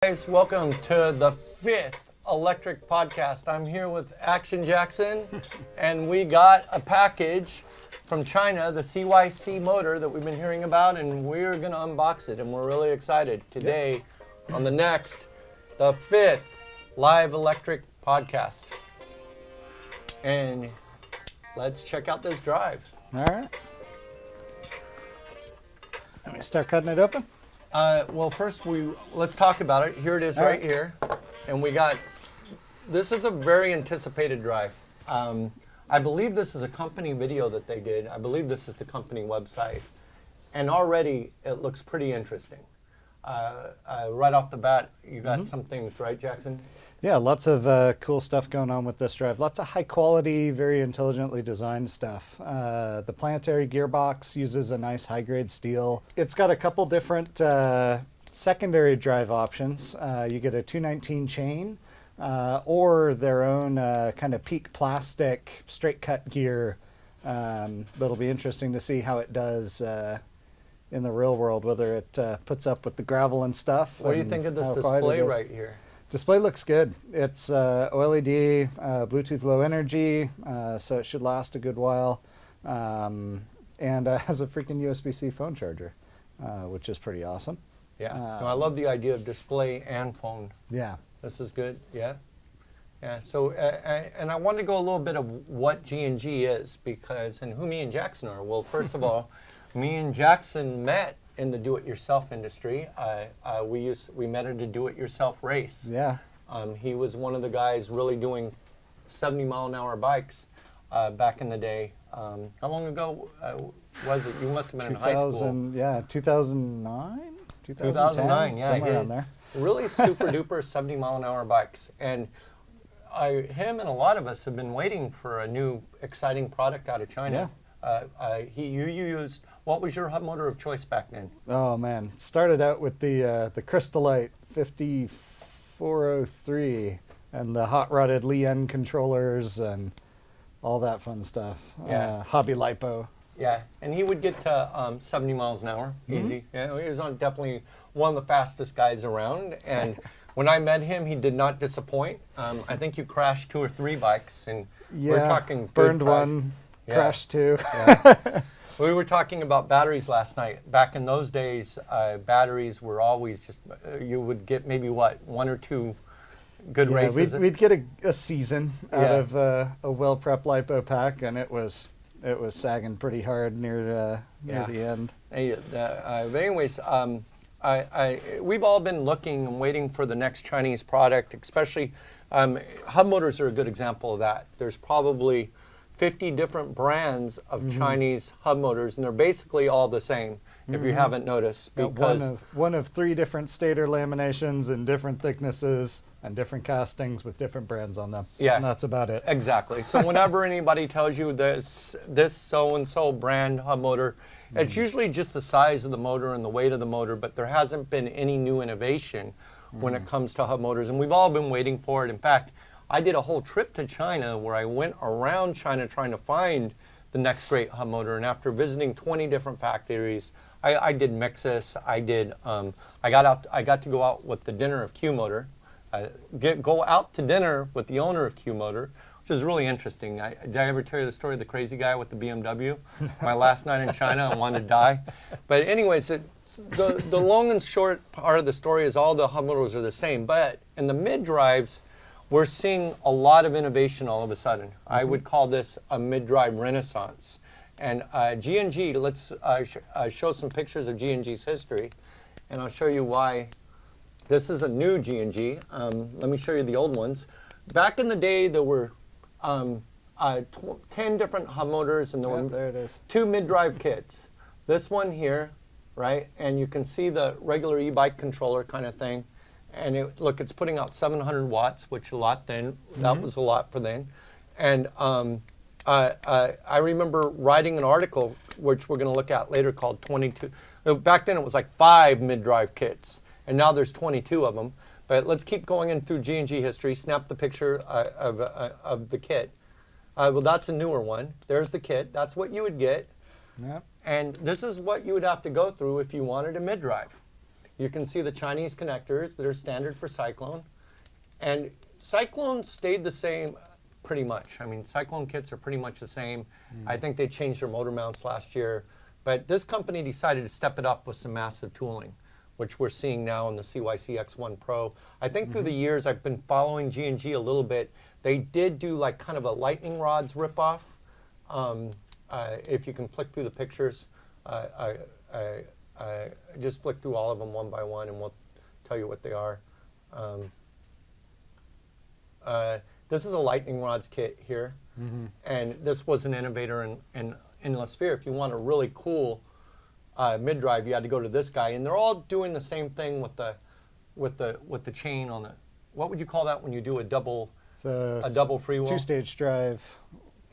Guys, welcome to the 5th Electric Podcast. I'm here with Action Jackson, and we got a package from China, the CYC motor that we've been hearing about, and we're going to unbox it, and we're really excited today on the 5th Live Electric Podcast. And let's check out this drive. All right. Let me start cutting it open. Well, first let's talk about it. Here it is right here. And this is a very anticipated drive. I believe this is a company video that they did. I believe this is the company website. And already it looks pretty interesting. Right off the bat, you got some things, right, Jackson? Yeah, lots of cool stuff going on with this drive. Lots of high quality, very intelligently designed stuff. The planetary gearbox uses a nice high grade steel. It's got a couple different secondary drive options. You get a 219 chain or their own kind of peak plastic straight cut gear. That'll be interesting to see how it does in the real world, whether it puts up with the gravel and stuff. What do you think of this display right here? Display looks good. It's OLED, Bluetooth Low Energy, so it should last a good while, and has a freaking USB-C phone charger, which is pretty awesome. Yeah, no, I love the idea of display and phone. Yeah. This is good, yeah. Yeah, so, and I wanted to go a little bit of what GNG is, and who me and Jackson are. Well, first of all, me and Jackson met in the do-it-yourself industry. We met at a do-it-yourself race. Yeah. He was one of the guys really doing 70-mile-an-hour bikes back in the day. How long ago was it? You must have been in high school. Yeah, 2009? 2009, yeah. Somewhere around there. Really super-duper 70-mile-an-hour bikes. And him and a lot of us have been waiting for a new exciting product out of China. Yeah. You used, what was your hub motor of choice back then? Oh man, it started out with the Crystalite 5403 and the hot rodded Li-En controllers and all that fun stuff. Yeah. Hobby lipo. Yeah, and he would get to 70 miles an hour, easy. Yeah, he was definitely one of the fastest guys around. And when I met him, he did not disappoint. I think you crashed 2 or 3 bikes, and we're talking burned one. Yeah. Crashed 2. Yeah. We were talking about batteries last night. Back in those days, batteries were always just, you would get maybe, 1 or 2 good races. We'd get a season out of a well-prepped lipo pack, and it was sagging pretty hard near the end. But anyways, we've all been looking and waiting for the next Chinese product, especially hub motors are a good example of that. There's probably 50 different brands of Chinese hub motors, and they're basically all the same, if you haven't noticed. Because one of 3 different stator laminations in different thicknesses and different castings with different brands on them. Yeah. And that's about it. Exactly. So whenever anybody tells you this so-and-so brand hub motor, it's usually just the size of the motor and the weight of the motor, but there hasn't been any new innovation when it comes to hub motors, and we've all been waiting for it. In fact, I did a whole trip to China where I went around China trying to find the next great hub motor. And after visiting 20 different factories, I did Mixus. I got to go out with the dinner of Q Motor. Go out to dinner with the owner of Q Motor, which is really interesting. Did I ever tell you the story of the crazy guy with the BMW? My last night in China, I wanted to die. But anyways, the long and short part of the story is all the hub motors are the same. But in the mid-drives, we're seeing a lot of innovation all of a sudden. I would call this a mid-drive renaissance. And GNG, let's show some pictures of GNG's history, and I'll show you why. This is a new GNG. Let me show you the old ones. Back in the day, there were 10 different hub motors, and there were 2 mid-drive kits. This one here, right? And you can see the regular e-bike controller kind of thing. And look, it's putting out 700 watts, which a lot then. That was a lot for then. And I remember writing an article, which we're going to look at later, called 22. Back then it was like 5 mid-drive kits, and now there's 22 of them. But let's keep going in through GNG history. Snap the picture of the kit. Well, that's a newer one. There's the kit. That's what you would get. Yep. And this is what you would have to go through if you wanted a mid-drive. You can see the Chinese connectors that are standard for Cyclone. And Cyclone stayed the same pretty much. I mean, Cyclone kits are pretty much the same. I think they changed their motor mounts last year. But this company decided to step it up with some massive tooling, which we're seeing now in the CYC X1 Pro. I think through the years, I've been following GNG a little bit. They did do like kind of a lightning rods ripoff. If you can flick through the pictures, just flick through all of them one by one and we'll tell you what they are. This is a lightning rods kit here. And this was an innovator in endless sphere. If you want a really cool mid-drive, you had to go to this guy. And they're all doing the same thing with the chain on the, what would you call that when you do a double freewheel? Two-stage drive.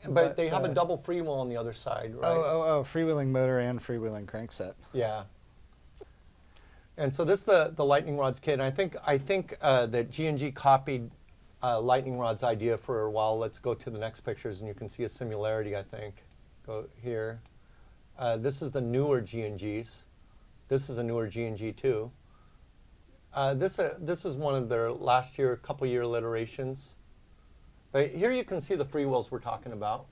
But they have a double freewheel on the other side, right? Oh, freewheeling motor and freewheeling crankset. Yeah. And so this is the lightning rods kit. And I think that GNG copied lightning rod's idea for a while. Let's go to the next pictures and you can see a similarity, I think. Go here. This is the newer GNGs. This is a newer GNG too. This is one of their last year, couple year iterations. But here you can see the freewheels we're talking about,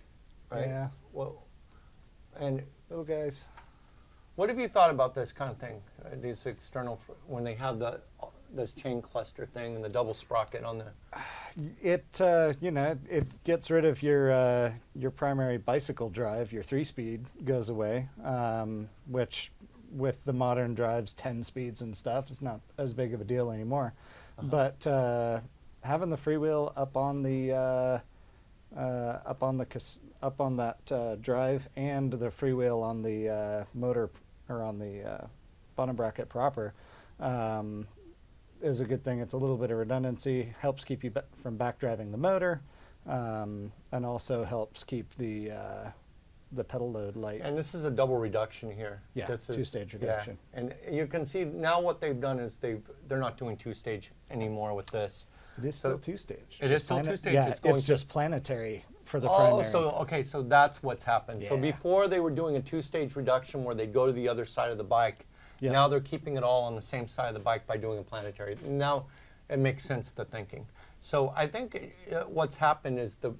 right? Yeah. Well, and little guys. what have you thought about this kind of thing? These external, when they have this chain cluster thing and the double sprocket on the. It it gets rid of your primary bicycle drive. Your 3-speed goes away, which with the modern drives, 10 speeds and stuff, is not as big of a deal anymore. But having the freewheel up on that drive and the freewheel on the motor or on the bottom bracket proper is a good thing. It's a little bit of redundancy, helps keep you from back driving the motor, and also helps keep the pedal load light. And this is a double reduction here. Yeah, this is, two-stage reduction. Yeah. And you can see now what they've done is they're not doing two-stage anymore with this. It is still two-stage. It is still two-stage. Yeah, it's just planetary for the primary. So that's what's happened. Yeah. So before they were doing a two-stage reduction where they'd go to the other side of the bike. Yep. Now they're keeping it all on the same side of the bike by doing a planetary. Now it makes sense, the thinking. So I think what's happened is the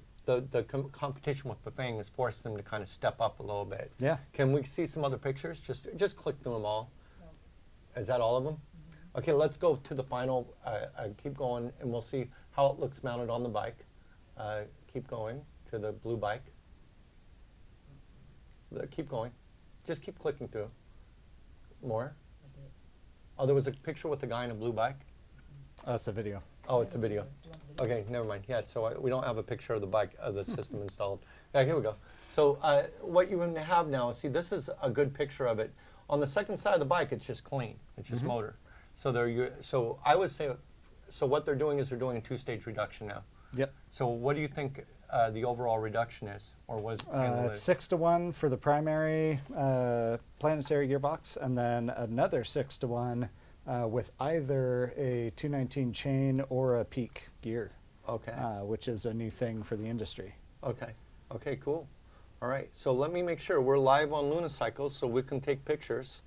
competition with the thing has forced them to kind of step up a little bit. Yeah. Can we see some other pictures? Just click through them all. Is that all of them? Okay, let's go to the final. Keep going, and we'll see how it looks mounted on the bike. Keep going to the blue bike. Keep going. Just keep clicking through. More. Oh, there was a picture with the guy in a blue bike? That's a video. Oh, it's a video. Okay, never mind. Yeah, so we don't have a picture of the bike, of the system installed. Yeah, here we go. So what you have now, see, this is a good picture of it. On the second side of the bike, it's just clean. It's just motor. So I would say, so what they're doing is they're doing a two-stage reduction now. Yep. So what do you think the overall reduction is, or was it 6-to-1 for the primary planetary gearbox, and then another 6-to-1 with either a 219 chain or a peak gear. Okay. Which is a new thing for the industry. Okay. Okay, cool. All right. So let me make sure we're live on Lunicycle so we can take pictures.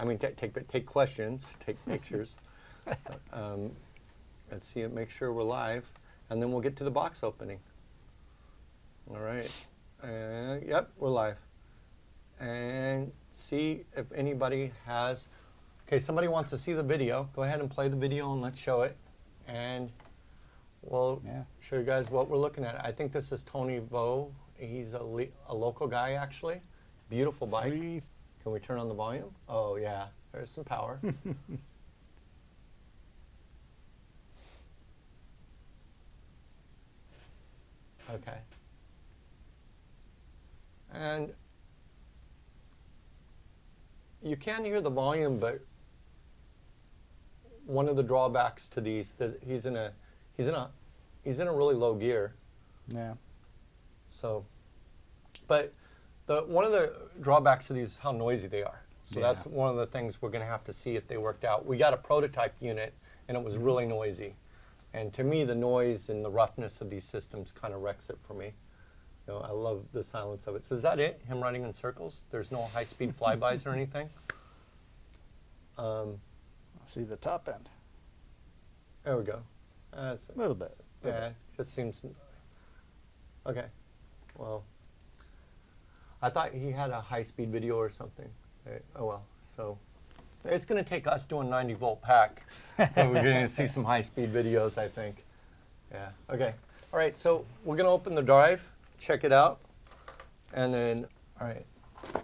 I mean, take questions, take pictures. Let's see it, make sure we're live, and then we'll get to the box opening. All right. Yep, we're live. And see if anybody has. Okay, somebody wants to see the video. Go ahead and play the video and let's show it. And we'll show you guys what we're looking at. I think this is Tony Vo. He's a local guy, actually. Beautiful bike. Can we turn on the volume? Oh, yeah. There's some power. Okay. And you can hear the volume, but one of the drawbacks to these, he's in a really low gear. Yeah. So, but one of the drawbacks to these is how noisy they are. So that's one of the things we're going to have to see if they worked out. We got a prototype unit, and it was really noisy. And to me, the noise and the roughness of these systems kind of wrecks it for me. You know, I love the silence of it. So is that it? Him running in circles? There's no high-speed flybys or anything? See the top end. There we go. That's A little bit. Yeah, just seems. Okay. Well, I thought he had a high-speed video or something. Oh well. So it's going to take us doing 90-volt pack. But we're going to see some high-speed videos, I think. Yeah. Okay. All right. So we're going to open the drive, check it out, and then all right.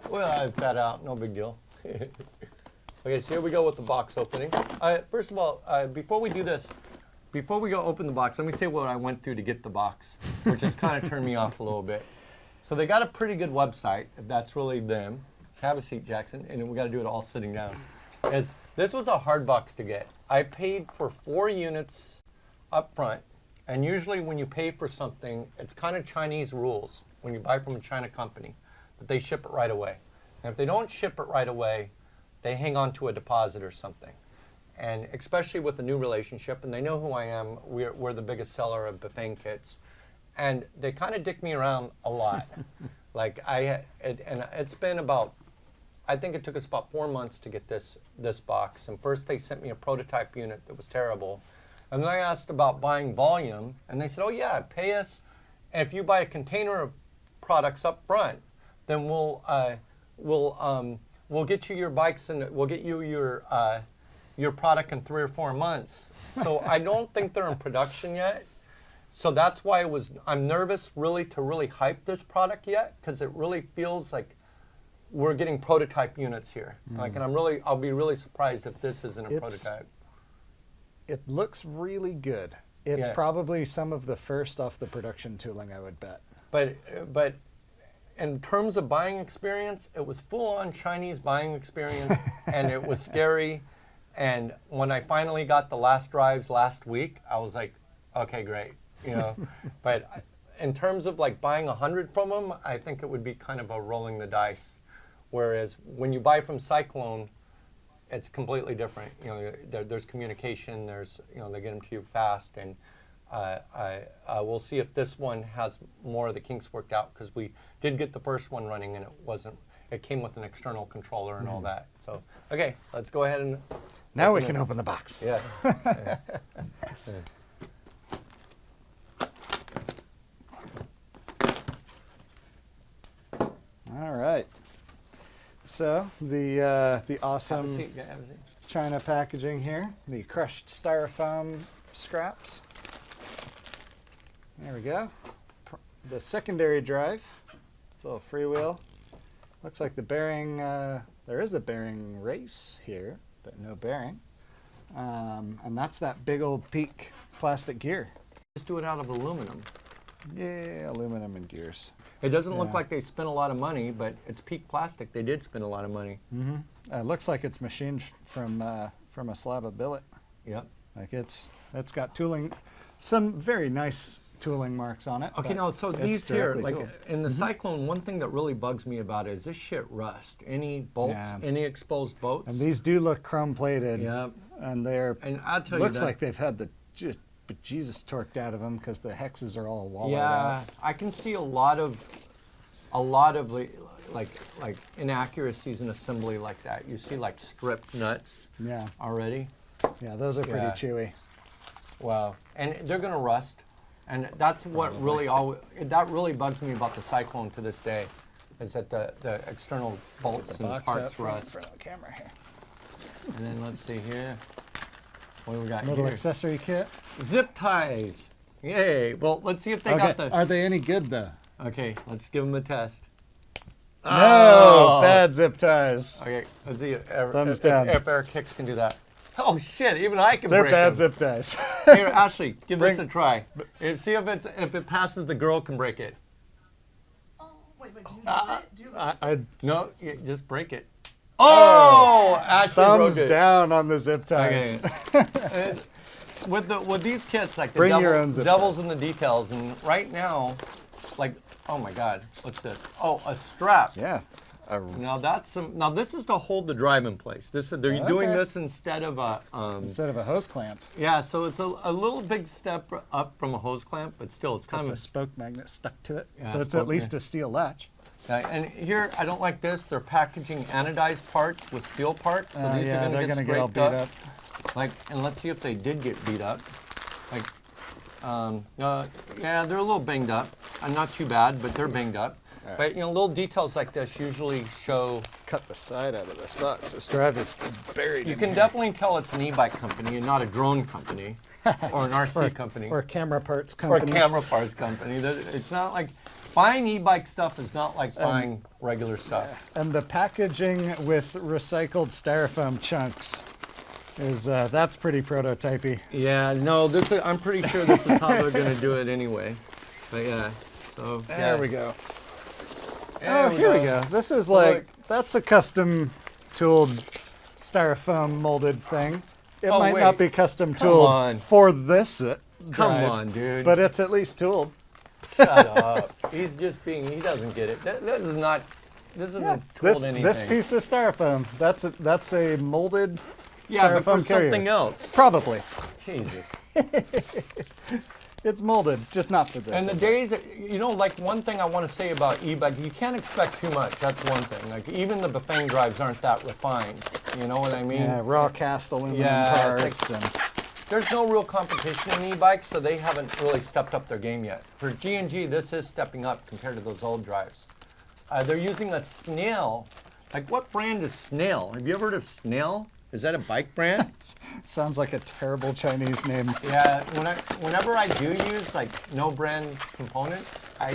Well, I've got out. No big deal. Okay. So here we go with the box opening. First of all, before we do this. Before we go open the box, let me say what I went through to get the box, which has kind of turned me off a little bit. So they got a pretty good website, if that's really them. Have a seat, Jackson, and we got to do it all sitting down. This was a hard box to get. I paid for 4 units up front, and usually when you pay for something, it's kind of Chinese rules when you buy from a China company, that they ship it right away. And if they don't ship it right away, they hang on to a deposit or something. And especially with the new relationship, and they know who I am, we're the biggest seller of Bafang kits, and they kind of dick me around a lot. Like and it's been about, I think it took us about 4 months to get this box. And first they sent me a prototype unit that was terrible, and then I asked about buying volume, and they said, oh yeah, pay us, and if you buy a container of products up front, then we'll get you your bikes and we'll get you your product in 3 or 4 months. So I don't think they're in production yet. So that's why I'm nervous really to hype this product yet, because it really feels like we're getting prototype units here. Like, and I'll be really surprised if this isn't a prototype. It looks really good. It's probably some of the first off the production tooling, I would bet. But in terms of buying experience, it was full-on Chinese buying experience, and it was scary. And when I finally got the last drives last week, I was like, okay, great, you know. But in terms of like buying 100 from them, I think it would be kind of a rolling the dice. Whereas when you buy from Cyclone, it's completely different. You know, there's communication. There's, you know, they get them to you fast, and we'll see if this one has more of the kinks worked out, because we did get the first one running and it came with an external controller and all that. So okay, let's go ahead and. Now we can open the box. Yes. All right. So the awesome Have a seat. China packaging here, the crushed styrofoam scraps. There we go. The secondary drive. It's a little freewheel. Looks like the bearing. There is a bearing race here, but no bearing. And that's that big old Peak plastic gear. Just do it out of aluminum. Yeah, aluminum and gears. It doesn't look like they spent a lot of money, but it's Peak plastic. They did spend a lot of money. It looks like it's machined from a slab of billet. Yep. Like it's got tooling, some very nice tooling marks on it. Okay, now so these here, like in the Cyclone, one thing that really bugs me about it is this shit rust. Any bolts, any exposed bolts. And these do look chrome plated. Yeah. And they're. And I'll tell you looks like they've had the bejesus torqued out of them, because the hexes are all wallowed out. I can see a lot of like inaccuracies in assembly like that. You see like stripped nuts. Yeah. Already. Yeah, those are pretty chewy. Wow. And they're gonna rust. And that's what really bugs me about the Cyclone to this day, is that the external bolts and parts rust. In front of the camera here. And then let's see here. What do we got Little here? accessory kit. Zip ties. Yay. Well, let's see if they got the. Are they any good though? Okay, let's give them a test. No, bad zip ties. Okay, let's see Thumbs down. If Air Kicks can do that. Oh shit, even I can break them. They're bad zip ties. Here, Ashley, give this a try. See if it passes, the girl can break it. Oh, wait, do it? No, just break it. Oh, Ashley broke Thumbs it. down on the zip ties. Okay. with these kits, like the devil's in the details, and right now, like, oh my God, what's this? Oh, a strap. Yeah. Now that's now this is to hold the drive in place. They're doing this instead of a hose clamp. Yeah, so it's a little big step up from a hose clamp, but still it's kind of a spoke magnet stuck to it. Yeah, so it's at least a steel latch. And here, I don't like this. They're packaging anodized parts with steel parts, so these are going to get scraped up. Like, and let's see if they did get beat up. Like, yeah, they're a little banged up. Not too bad, but they're banged up. Right. But you know, little details like this usually show. Cut the side out of this box. This drive is buried. You can definitely tell it's an e-bike company and not a drone company or an RC company or a camera parts or a company. camera parts company. It's not like buying e-bike stuff is not like buying regular stuff. And the packaging with recycled styrofoam chunks is that's pretty prototypey. Yeah, no, I'm pretty sure this is how they're going to do it anyway. But yeah, so There we go. There Here we go. This is that's a custom tooled styrofoam molded thing. It might not be custom tooled for this drive, on, dude. but it's at least tooled. Shut up. He doesn't get it. This isn't tooled anything. This piece of styrofoam, that's a molded yeah, but styrofoam for carrier. something else. Probably. Jesus. It's molded, just not for this. And the days, you know, like one thing I want to say about e-bike, you can't expect too much. That's one thing. Like even the Bafang drives aren't that refined. You know what I mean? Yeah, raw cast aluminum Yeah, parts. there's no real competition in e-bikes, so they haven't really stepped up their game yet. For GNG, this is stepping up compared to those old drives. They're using a Snail. Like what brand is Snail? Have you ever heard of Snail? Is that a bike brand? Sounds like a terrible Chinese name. Yeah, whenever I do use like no brand components, I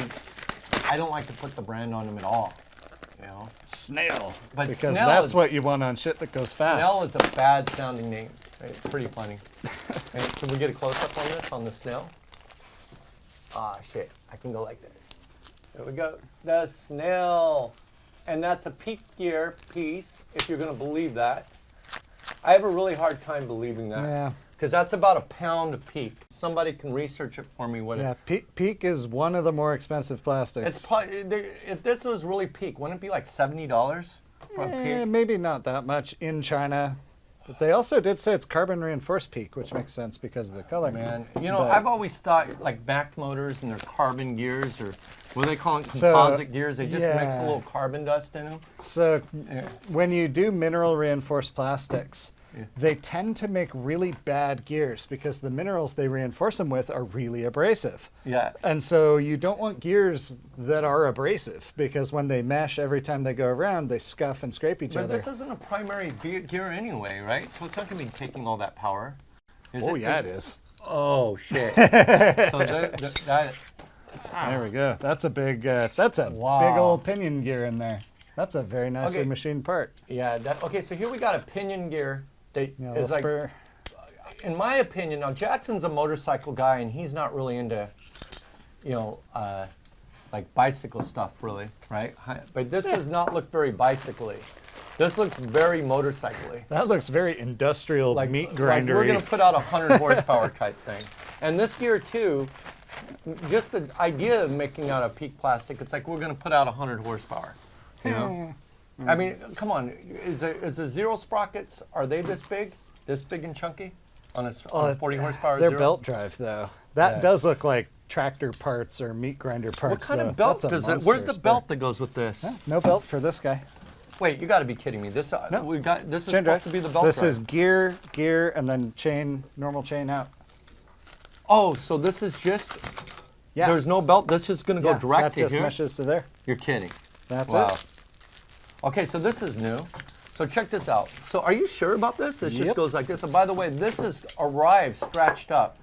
don't like to put the brand on them at all. You know? Snail. But because Snail that's is, what you want on shit that goes fast. Snail is a bad sounding name. Right? It's pretty funny. Right, can we get a close up on this, on the Snail? Ah, shit. I can go like this. There we go. The Snail. And that's a peak gear piece, if you're going to believe that. I have a really hard time believing that. Yeah. Because that's about a pound of peak. Somebody can research it for me. Peak is one of the more expensive plastics. It's probably, if this was really peak, wouldn't it be like $70 for peak? Maybe not that much in China. But they also did say it's carbon reinforced peak, which makes sense because of the color. Man, you know, I've always thought like back motors and their carbon gears, or what do they call it, composite gears, they just mix a little carbon dust in them. So when you do mineral reinforced plastics, they tend to make really bad gears because the minerals they reinforce them with are really abrasive. Yeah. And so you don't want gears that are abrasive because when they mesh every time they go around, they scuff and scrape each other. But this isn't a primary gear anyway, right? So it's not going to be taking all that power. It is. Oh, shit. So there we go. That's a big, big old pinion gear in there. That's a very nicely machined part. Yeah. Okay, so here we got a pinion gear. Is like, in my opinion, now Jackson's a motorcycle guy and he's not really into, you know, like bicycle stuff really, right? But this does not look very bicycle-y. This looks very motorcycle-y. That looks very industrial, like meat grinder-y. Like we're gonna put out 100 horsepower type thing. And this gear too, just the idea of making out of peak plastic, it's like we're gonna put out 100 horsepower, you know? I mean, come on. Is the zero sprockets, are they this big and chunky on a 40 horsepower they're zero? belt drive, though. That does look like tractor parts or meat grinder parts. What kind of belt does it? Where's the belt that goes with this? No belt for this guy. Wait, you got to be kidding me. This this is supposed to be the belt This drive. is gear, and then chain, normal chain out. Oh, so this is just, there's no belt? This is going to go direct to here? That just meshes to there. You're kidding. That's it. Okay, so this is new. So check this out. So are you sure about this? This just goes like this. And by the way, this is arrived scratched up.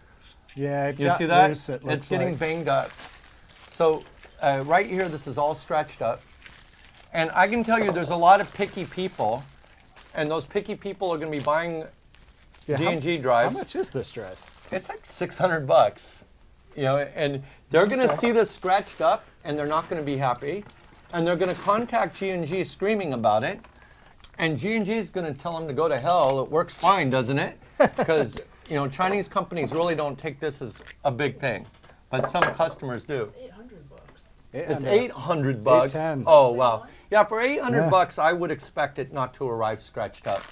Yeah, you see that? It's getting banged up. So right here, this is all scratched up. And I can tell you there's a lot of picky people, and those picky people are going to be buying GNG drives. How much is this drive? It's like $600. You know, and they're going to see this scratched up, and they're not going to be happy. And they're going to contact GNG screaming about it. And GNG is going to tell them to go to hell. It works fine, doesn't it? Because, you know, Chinese companies really don't take this as a big thing. But some customers do. It's $800. It's $800. $810. Oh, wow. Yeah, for $800, I would expect it not to arrive scratched up.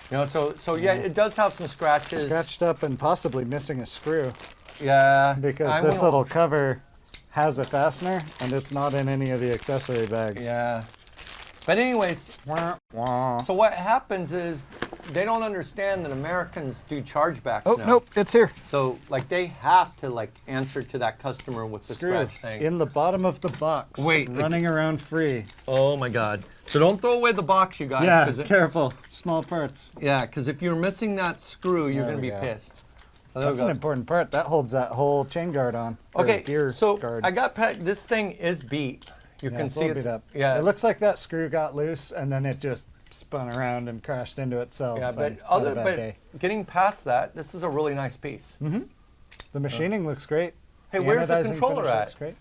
You know, so yeah, it does have some scratches. Scratched up and possibly missing a screw. Yeah. Because this little cover has a fastener, and it's not in any of the accessory bags. Yeah. But anyways, So what happens is they don't understand that Americans do chargebacks Oh, now. nope, it's here. So like they have to like answer to that customer with the Screw scratch thing. in the bottom of the box. Wait, running around free. Oh my God. So don't throw away the box, you guys. Yeah, careful. Small parts. Yeah, because if you're missing that screw, you're There going to we be go. pissed. So there we That's go. an important part. That holds that whole chain guard on. or Okay, gear so guard. I got this thing is beat. You Yeah, can it's a see little it's beat up. yeah. It looks like that screw got loose and then it just spun around and crashed into itself. yeah, but and had a bad day. getting past that, this is a really nice piece. The machining looks great. Hey, The where's the anodizing controller finish at? looks great.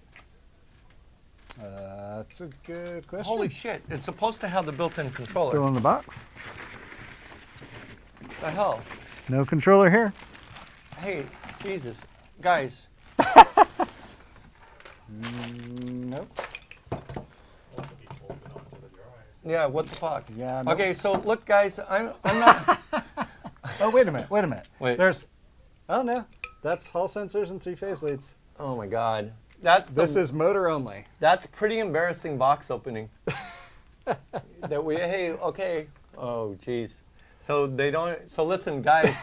That's a good question. Holy shit! It's supposed to have the built-in controller. Still in the box. What the hell? No controller here. Hey, Jesus, guys. Nope. Yeah, what the fuck? Yeah, no. Okay, so look, guys, I'm not. Oh, wait a minute. Wait a minute. Wait. There's. Oh no, that's Hall sensors and 3-phase leads. Oh my God, that's This is motor only. That's pretty embarrassing box opening. Hey, okay. Oh, geez. So they don't. So listen, guys.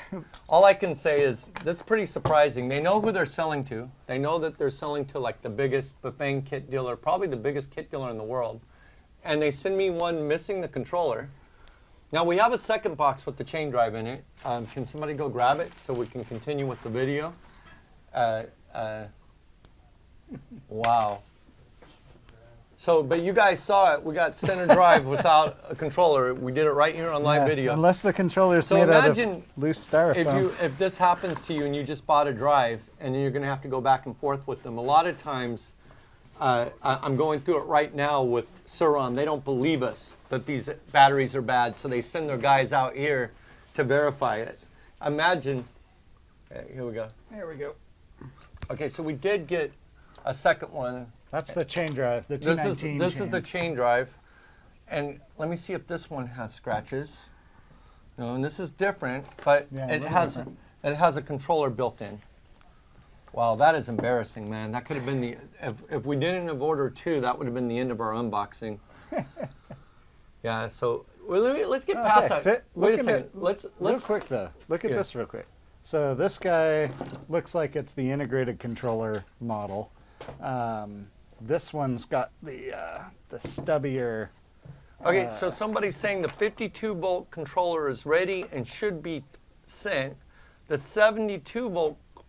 All I can say is this is pretty surprising. They know who they're selling to. They know that they're selling to like the biggest Bafang kit dealer, probably the biggest kit dealer in the world. And they send me one missing the controller. Now we have a second box with the chain drive in it. Can somebody go grab it so we can continue with the video? Wow. So, but you guys saw it. We got center drive without a controller. We did it right here on live Yeah, video. Unless the controller's So made out imagine of loose styrofoam. if this happens to you and you just bought a drive and you're going to have to go back and forth with them, a lot of times, I'm going through it right now with Suron. They don't believe us that these batteries are bad, so they send their guys out here to verify it. Imagine, here we go. There we go. Okay, so we did get a second one. That's the chain drive, the This 219 is chain. the chain drive, and let me see if this one has scratches. No, and this is different, but Yeah, a it little has different. it has a controller built in. Wow, that is embarrassing, man. That could have been the if we didn't have ordered two, that would have been the end of our unboxing. Yeah, so well, let's get past that. Wait a Looking second. at- Let's Real quick though, look at Yeah. this real quick. So this guy looks like it's the integrated controller model. This one's got the stubbier. Okay, so somebody's saying the 52 volt controller is ready and should be sent. The 72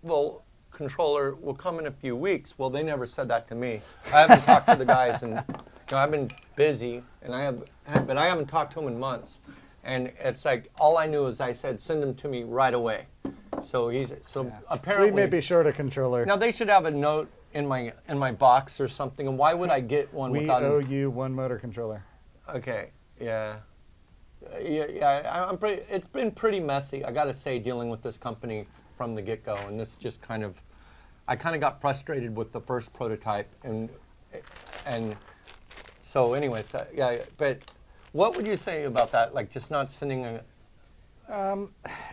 volt controller will come in a few weeks. Well, they never said that to me. I haven't talked to the guys, and I've been busy, and but I haven't talked to them in months. And it's like all I knew is I said send them to me right away. So apparently We may be short a controller. now they should have a note in my box or something. And why would I get one We without? owe you one motor controller. Okay, yeah. I'm pretty. It's been pretty messy, I got to say, dealing with this company from the get-go, and this just kind of, I kind of got frustrated with the first prototype, and so anyways, yeah. But what would you say about that? Like just not sending a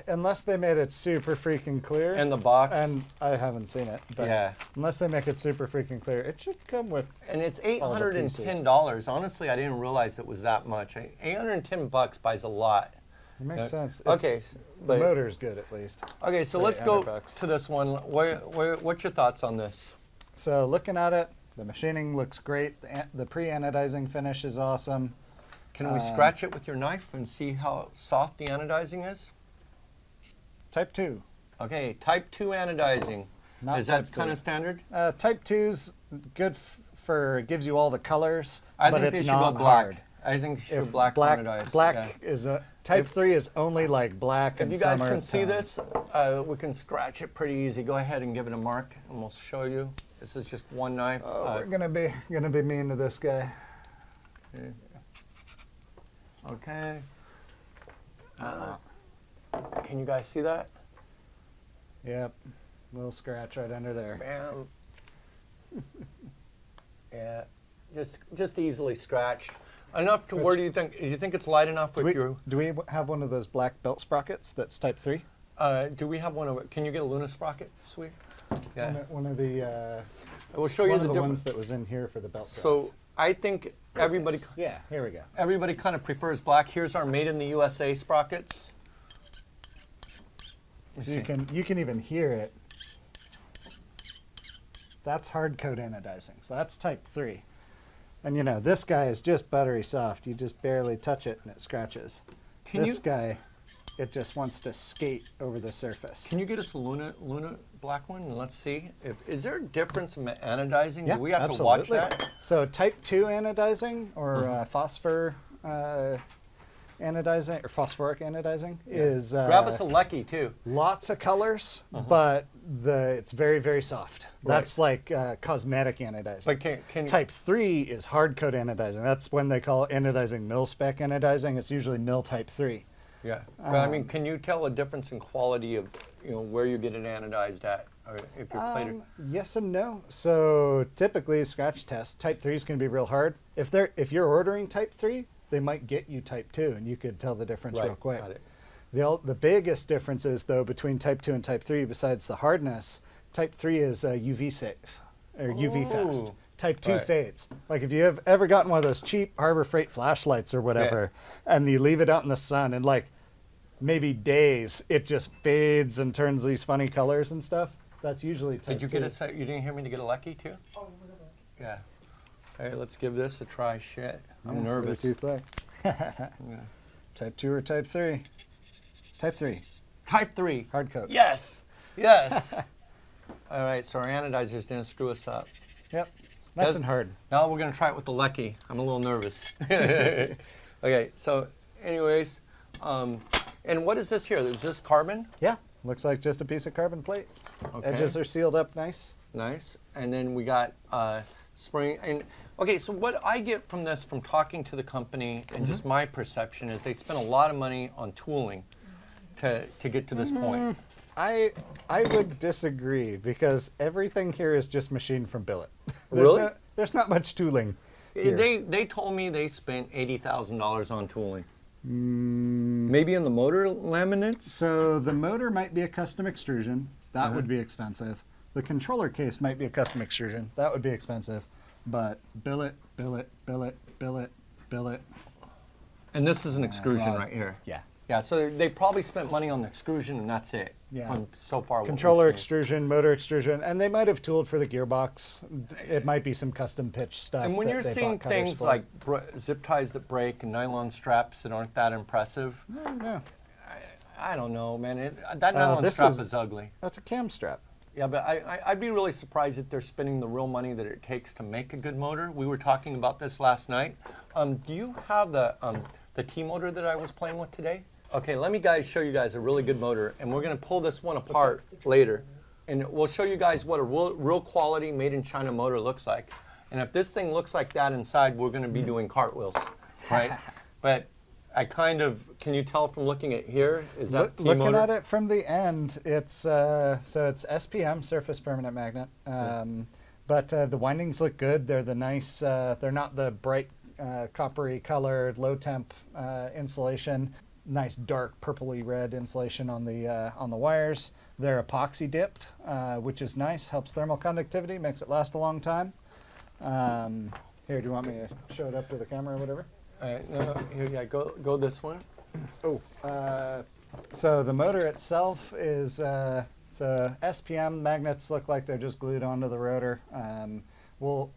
Unless they made it super freaking clear. in the box, And I haven't seen it, but Yeah. unless they make it super freaking clear, it should come with. and it's all the $810. Honestly, I didn't realize it was that much. $810 buys a lot. It makes sense. Okay, The but motor's good at least. okay, so for let's go $800. to this one. What's your thoughts on this? So looking at it, the machining looks great. The pre-anodizing finish is awesome. Can we scratch it with your knife and see how soft the anodizing is? Type 2. Okay, type 2 anodizing. Not Is that type kind 3. of standard? Type 2's good for, gives you all the colors, I but think it's they should go not black. hard. I think they should If black anodize. black yeah. is a type 3 is only like black. If and you guys some can earth see tones. this, we can scratch it pretty easy. Go ahead and give it a mark, and we'll show you. This is just one knife. We're gonna be mean to this guy. Okay. Can you guys see that? Yep, little scratch right under there. Bam. Yeah, just easily scratched. Enough to where do you think it's light enough with your? Do we have one of those black belt sprockets that's type 3? Do we have one of? Can you get a Luna sprocket, sweet? Yeah. One of the We'll show you one the of the difference. ones that was in here for the belt drive. So I think everybody. Yeah, here we go. Everybody kind of prefers black. Here's our made in the USA sprockets. So you can even hear it. That's hard coat anodizing. So that's type 3. And you know, this guy is just buttery soft. You just barely touch it and it scratches. This guy, it just wants to skate over the surface. Can you get us a Luna black one? And let's see. Is there a difference in anodizing? Yeah, Do we have absolutely. to watch that? So type 2 anodizing or phosphor anodizing or phosphoric anodizing is Grab us a Lucky too. lots of colors, but it's very, very soft. That's like cosmetic anodizing. But can Type 3 is hard coat anodizing. That's when they call anodizing mil spec anodizing. It's usually mil type 3. Yeah, but I mean, can you tell a difference in quality of where you get it anodized at, or if you're plated? Yes and no. So typically, scratch test type 3 is going to be real hard. If you're ordering type 3, they might get you type 2, and you could tell the difference real quick. Got it. The biggest differences, though, between type 2 and type 3, besides the hardness, type 3 is UV safe or UV fast. Type 2 fades. Like if you have ever gotten one of those cheap Harbor Freight flashlights or whatever, and you leave it out in the sun, and like maybe days, it just fades and turns these funny colors and stuff. That's usually type 2. Did you get a set? You didn't hear me to get a Lucky too? Oh, we got that. Yeah. All right, let's give this a try. Shit, I'm nervous. Too thick. Type 2 or type 3? Type 3. Type 3. Hard coat. Yes. Yes. All right, so our anodizers didn't screw us up. Yep. Nice and hard. Now we're going to try it with the Lucky. I'm a little nervous. Okay, so anyways, and what is this here? Is this carbon? Yeah. Looks like just a piece of carbon plate. Okay. Edges are sealed up nice. Nice. And then we got spring. And okay, so what I get from this, from talking to the company, and just my perception, is they spend a lot of money on tooling to get to this point. I would disagree because everything here is just machined from billet. Really? There's not much tooling here. They told me they spent $80,000 on tooling. Maybe in the motor laminates? So the motor might be a custom extrusion. That would be expensive. The controller case might be a custom extrusion. That would be expensive. But billet, billet, billet, billet, billet. And this is an extrusion right here. Yeah. Yeah, so they probably spent money on the extrusion and that's it. Yeah. So far. Controller extrusion, motor extrusion, and they might have tooled for the gearbox. It might be some custom pitch stuff. And when that you're they seeing bought cutters things for. like zip ties that break and nylon straps that aren't that impressive, No. I don't know, man. That nylon strap is ugly. That's a cam strap. Yeah, but I'd be really surprised if they're spending the real money that it takes to make a good motor. We were talking about this last night. Do you have the T-motor that I was playing with today? Okay, let me show you guys a really good motor, and we're going to pull this one apart later. And we'll show you guys what a real quality made in China motor looks like. And if this thing looks like that inside, we're going to be doing cartwheels, right? But I kind of, can you tell from looking at here, is that T-motor? Looking at it from the end, it's so it's SPM, surface permanent magnet. But the windings look good. They're the nice, they're not the bright coppery colored, low temp insulation. Nice dark purpley red insulation on the wires. They're epoxy dipped, which is nice. Helps thermal conductivity, makes it last a long time. Here, do you want me to show it up to the camera or whatever? All right, no, here, yeah, go this one. Oh, so the motor itself is so SPM magnets look like they're just glued onto the rotor. We'll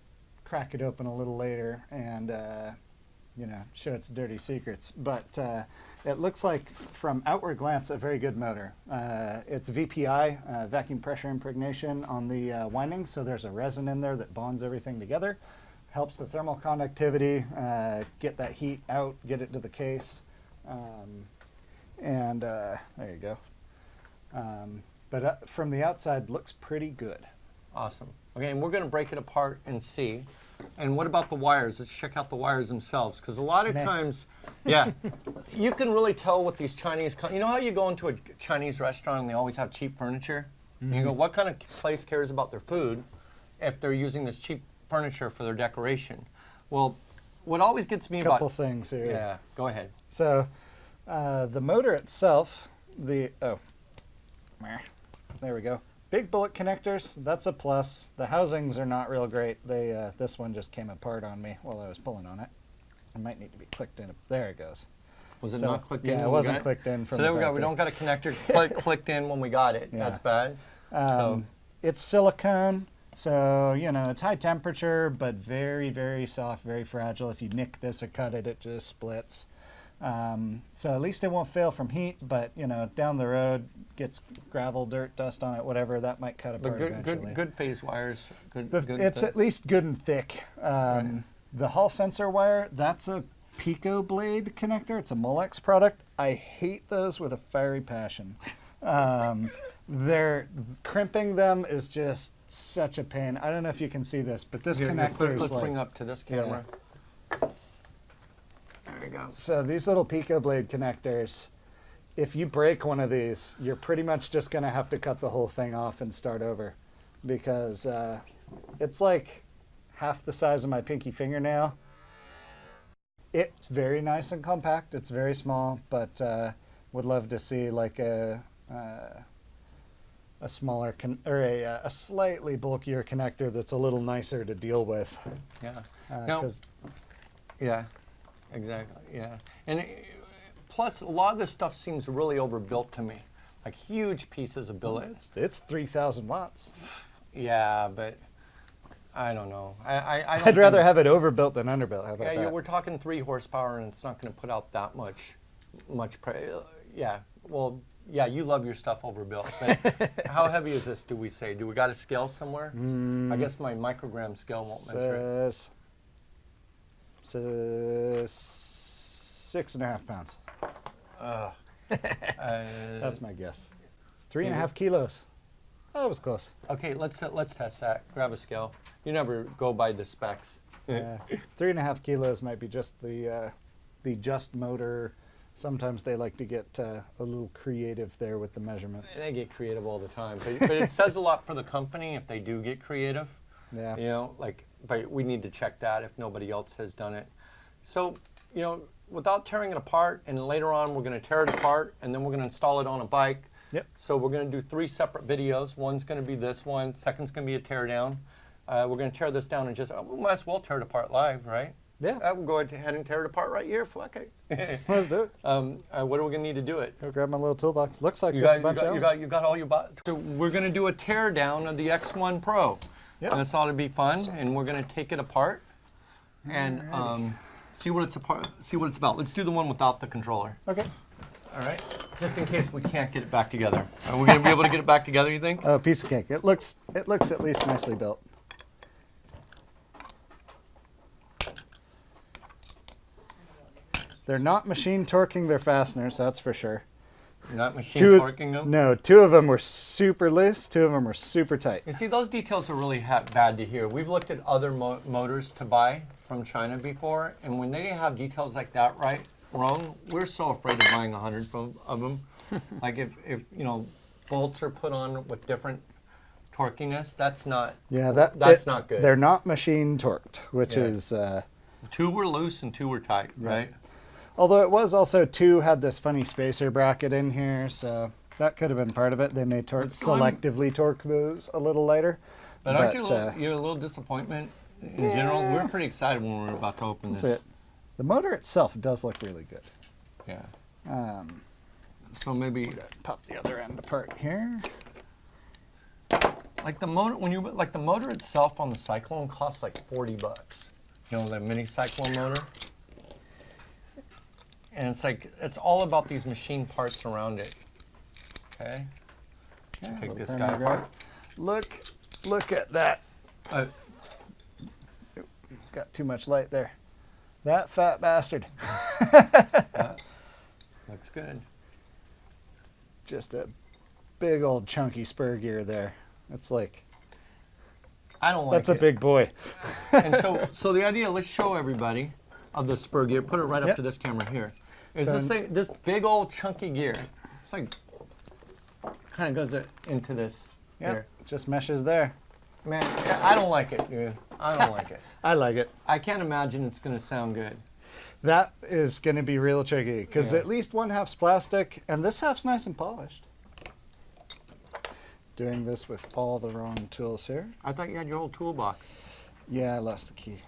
crack it open a little later and show its dirty secrets, but it looks like from outward glance a very good motor. It's VPI, vacuum pressure impregnation on the windings, so there's a resin in there that bonds everything together, helps the thermal conductivity, get that heat out, get it to the case, and there you go. But from the outside looks pretty good. Awesome. Okay, and we're going to break it apart and see. And what about the wires? Let's check out the wires themselves, because a lot of times, you can really tell what these Chinese, you know how you go into a Chinese restaurant and they always have cheap furniture? And you go, what kind of place cares about their food if they're using this cheap furniture for their decoration? Well, what always gets me Couple things here. Yeah, go ahead. So the motor itself, there we go. big bullet connectors, that's a plus. The housings are not real great. They this one just came apart on me while I was pulling on it. It might need to be clicked in. There it goes. Was it not clicked in? Yeah, it wasn't clicked in from so there we go. We don't got a connector clicked in when we got it. Yeah. That's bad. It's silicone, so you know it's high temperature, but very, very soft, very fragile. If you nick this or cut it, it just splits. So at least it won't fail from heat, but you know down the road gets gravel, dirt, dust on it, whatever, that might cut apart eventually. Good phase wires. It's at least good and thick. Right. The Hall sensor wire, that's a Pico blade connector. It's a Molex product. I hate those with a fiery passion. They're crimping them is just such a pain. I don't know if you can see this, but this connector is let's bring up to this camera. Yeah. There we go. So these little Pico blade connectors, if you break one of these, you're pretty much just going to have to cut the whole thing off and start over, because it's like half the size of my pinky fingernail. It's very nice and compact. It's very small, but would love to see like a smaller or a slightly bulkier connector that's a little nicer to deal with. Yeah. Yeah. Exactly. Yeah. And plus, a lot of this stuff seems really overbuilt to me, like huge pieces of billet. It's 3,000 watts. Yeah, but I don't know. I'd rather have it overbuilt than underbuilt. How about that? Yeah, we're talking 3 horsepower, and it's not going to put out that much. Yeah. Well, yeah, you love your stuff overbuilt. But how heavy is this? Do we say? Do we got a scale somewhere? I guess my microgram scale won't measure it. So 6.5 pounds. That's my guess. 3.5 kilos. That was close. Okay, let's test that. Grab a scale. You never go by the specs. Yeah, 3.5 kilos might be just the just motor. Sometimes they like to get a little creative there with the measurements. They get creative all the time, but it says a lot for the company if they do get creative. Yeah. You know, like, but we need to check that if nobody else has done it. So, you know, without tearing it apart, and later on we're going to tear it apart, and then we're going to install it on a bike. Yep. So we're going to do 3 separate videos. One's going to be this one. Second's going to be a tear down. We're going to tear this down and just, we might as well tear it apart live, right? Yeah. We'll go ahead and tear it apart right here. Fuck it. Let's do it. What are we going to need to do it? Go grab my little toolbox. Looks like just a bunch of you got all your So we're going to do a tear down of the X1 Pro. Yep. And this ought to be fun. And we're going to take it apart and see what it's about. Let's do the one without the controller. Okay. All right. Just in case we can't get it back together. Are we going to be able to get it back together, you think? Oh, piece of cake. It looks at least nicely built. They're not machine torquing their fasteners, that's for sure. You're not machine torquing them? No, 2 of them were super loose, 2 of them were super tight. You see, those details are really bad to hear. We've looked at other motors to buy from China before, and when they didn't have details like that wrong, we're so afraid of buying 100 of them. Like if you know, bolts are put on with different torquiness, that's not that's not good. They're not machine torqued, which is 2 were loose and 2 were tight, right? Although it was also 2 had this funny spacer bracket in here, so that could have been part of it. They may selectively torque those a little lighter. But aren't you you're a little disappointment in general? We're pretty excited when we're about to open this. The motor itself does look really good. Yeah. So maybe pop the other end apart here. Like the motor, the motor itself on the Cyclone costs like $40. You know, the mini Cyclone motor. And it's all about these machine parts around it. Okay. Take this guy apart. Look at that. Got too much light there. That fat bastard. Looks good. Just a big old chunky spur gear there. It's like, I don't like it. That's a big boy. And so the idea, let's show everybody of the spur gear. Put it right up to this camera here. Is this big old chunky gear? It's like kind of goes into this here. Just meshes there. Man, I don't like it, dude. I don't like it. I like it. I can't imagine it's going to sound good. That is going to be real tricky because at least one half's plastic and this half's nice and polished. doing this with all the wrong tools here. I thought you had your whole toolbox. Yeah, I lost the key.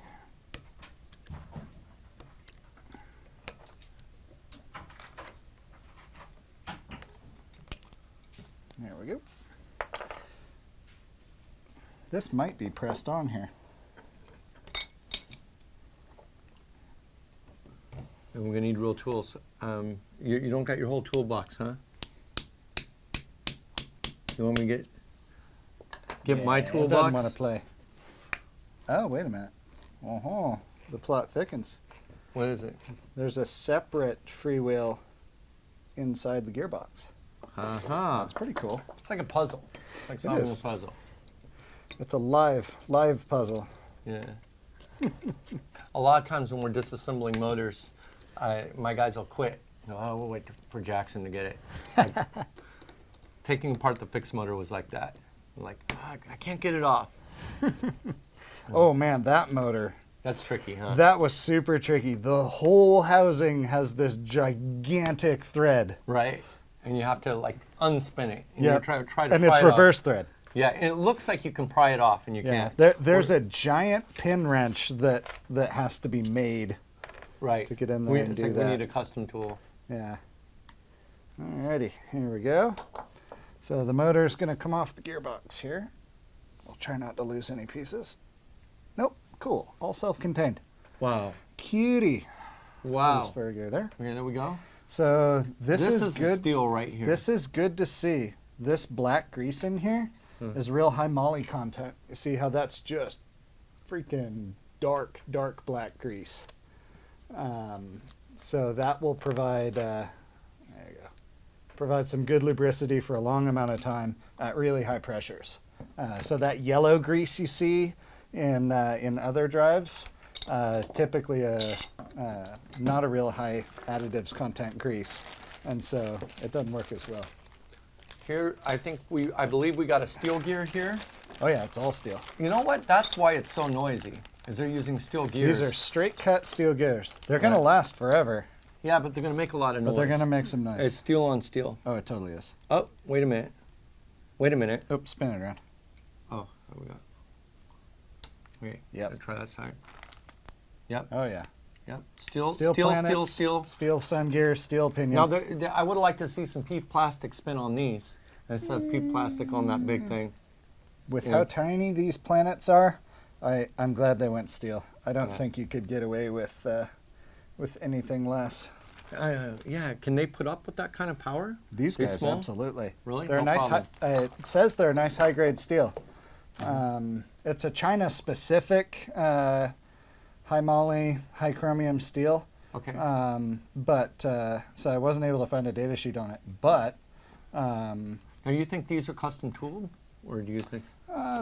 There we go. This might be pressed on here. And we're gonna need real tools. You don't got your whole toolbox, huh? You want me to get my It toolbox? doesn't want to play. Oh, wait a minute. Oh, the plot thickens. What is it? There's a separate freewheel inside the gearbox. That's Pretty cool. It's like a puzzle. It's like solving a is. puzzle. It's a live puzzle. Yeah. A lot of times when we're disassembling motors, my guys will quit. Oh, we'll wait for Jackson to get it. Like, taking apart the fixed motor was like that. Like, I can't get it off. Oh man, that motor. That's tricky, huh? That was super tricky. The whole housing has this gigantic thread. Right. And you have to like unspin it. And Yeah. you try to pry And it's it reverse off. thread. Yeah, and it looks like you can pry it off, and you Yeah. can't. There's a giant pin wrench that has to be made. Right. to get in there and it's do like that. we need a custom tool. Yeah. Alrighty, here we go. So the motor's going to come off the gearbox here. We'll try not to lose any pieces. Nope, cool. All self-contained. Wow. Cutie. Wow. Spare gear there. Okay, there we go. So this is the good. steel right here. This is good to see. This black grease in here is real high moly content. You see how that's just freaking dark black grease. So that will provide, there you go, provide some good lubricity for a long amount of time at really high pressures. So that yellow grease you see in other drives is typically not a real high additives content grease, and so it doesn't work as well. Here, I believe we got a steel gear here. Oh yeah, it's all steel. You know what? That's why it's so noisy, is they're using steel gears. These are straight cut steel gears. They're going to Yeah. last forever, Yeah, but they're going to make a lot of noise. but they're going to make some noise. It's steel on steel. Oh, it totally is. Oh, wait a minute. Wait a minute. Oops, spin it around. Oh, there we go. Wait, Yep. gotta try that side. Yep, Oh yeah. yep. Steel, planets, steel. Steel sun gear, steel pinion. Now, I would have liked to see some PEEF plastic spin on these instead of PEEF plastic on that big thing. With Yeah. how tiny these planets are, I'm glad they went steel. I don't think you could get away with anything less. Yeah, can they put up with that kind of power? These These guys, small? absolutely. Really? They're No nice. problem. It says they're a nice high grade steel. It's a China specific high moly, high chromium steel. Okay. So I wasn't able to find a data sheet on it. But Now, you think these are custom tooled, or do you think?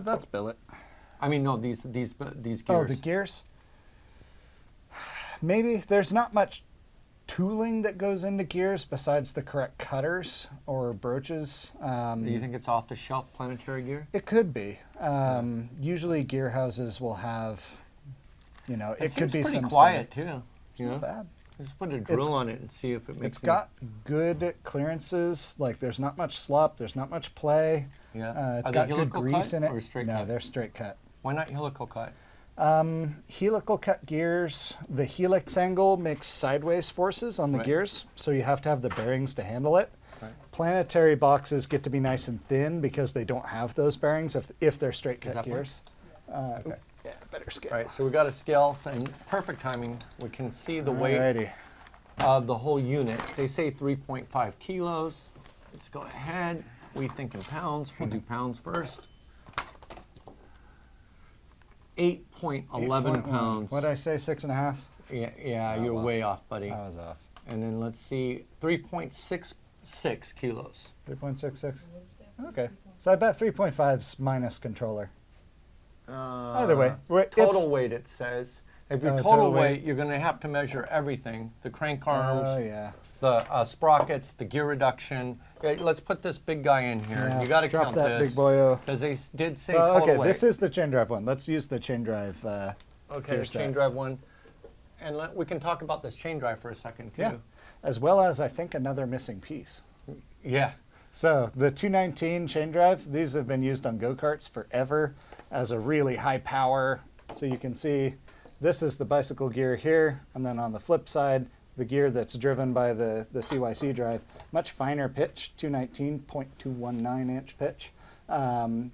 that's billet. I mean, no, these gears. Oh, the gears? Maybe. There's not much tooling that goes into gears besides the correct cutters or broaches. Do you think it's off-the-shelf planetary gear? It could be. Usually gear houses will have, it could seems be pretty some quiet too. You know, Not bad. just put a drill on it and see if it makes. It's got good clearances. Like there's not much slop. There's not much play. Yeah. It's Are got they good helical grease cut in it. or straight no, cut? they're straight cut. Why not helical cut? Helical cut gears, the helix angle makes sideways forces on the Right. gears, so you have to have the bearings to handle it. Right. Planetary boxes get to be nice and thin because they don't have those bearings if they're straight cut that gears. Okay. Yeah, better scale. All right, so we got a scale and perfect timing. We can see the weight Alrighty. of the whole unit. They say 3.5 kilos. Let's go ahead. We think in pounds. We'll do pounds first. 8.11 pounds. What did I say, 6.5? Yeah, you're well. way off, buddy. I was off. And then let's see, 3.66 kilos. 3.66? Okay. So I bet 3.5's minus controller. Either way. Total weight, it says. If you Oh, total total weight, weight. you're going to have to measure everything. The crank arms, Oh, yeah. the sprockets, the gear reduction. Okay, let's put this big guy in here. Yeah, You got to drop count that this. big boyo. Because they did say Well, total okay, weight. this is the chain drive one. Let's use the chain drive. Okay, gear chain set. drive one. And we can talk about this chain drive for a second, too. Yeah. As well as, I think, another missing piece. Yeah. So the 219 chain drive, these have been used on go-karts forever as a really high power. So you can see this is the bicycle gear here, and then on the flip side, the gear that's driven by the CYC drive, much finer pitch, 219.219 inch pitch.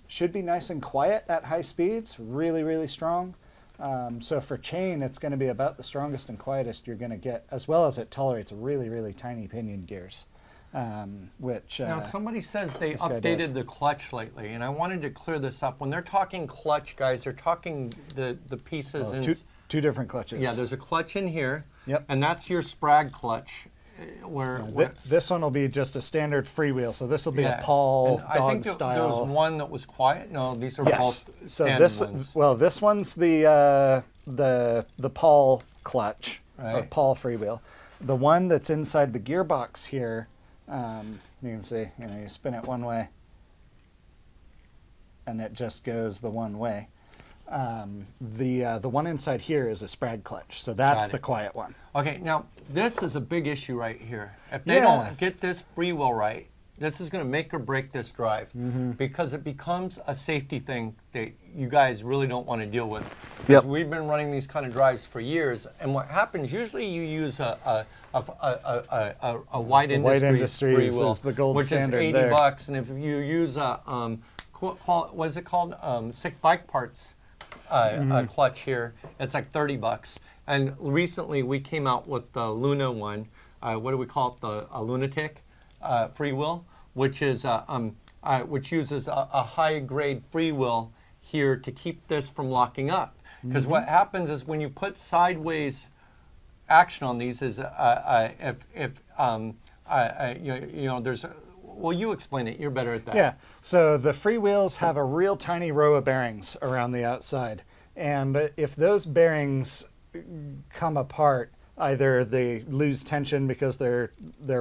Should be nice and quiet at high speeds, really, really strong. So for chain, it's going to be about the strongest and quietest you're going to get, as well as it tolerates really, really tiny pinion gears. Which now somebody says they this guy updated does. the clutch lately, and I wanted to clear this up. When they're talking clutch, guys, they're talking the pieces in. Two different clutches. Yeah, there's a clutch in here. Yep. And that's your Sprag clutch. Where This one will be just a standard freewheel, so this will be yeah. a Paul And I dog think style. there was one that was quiet. No, these are Yes. both So standard this ones. well, this one's the Paul clutch or Right. Paul freewheel. The one that's inside the gearbox here, you can see, you spin it one way, and it just goes the one way. The one inside here is a Sprag clutch, so that's Got it. the quiet one. Okay, now this is a big issue right here. If they Yeah. don't get this freewheel right, this is going to make or break this drive because it becomes a safety thing that you guys really don't want to deal with. Yep. We've been running these kind of drives for years, and what happens usually you use a White Industries freewheel, is the gold which standard is $80 there. bucks, and if you use a what is it called, Sick Bike Parts clutch here, it's like $30 bucks. And recently we came out with the Luna one. What do we call it? The Lunatic freewheel, which is which uses a high grade freewheel here to keep this from locking up. Because what happens is when you put sideways action on these is there's well, you explain it. You're better at that. Yeah, so the freewheels have a real tiny row of bearings around the outside. And if those bearings come apart, either they lose tension because they're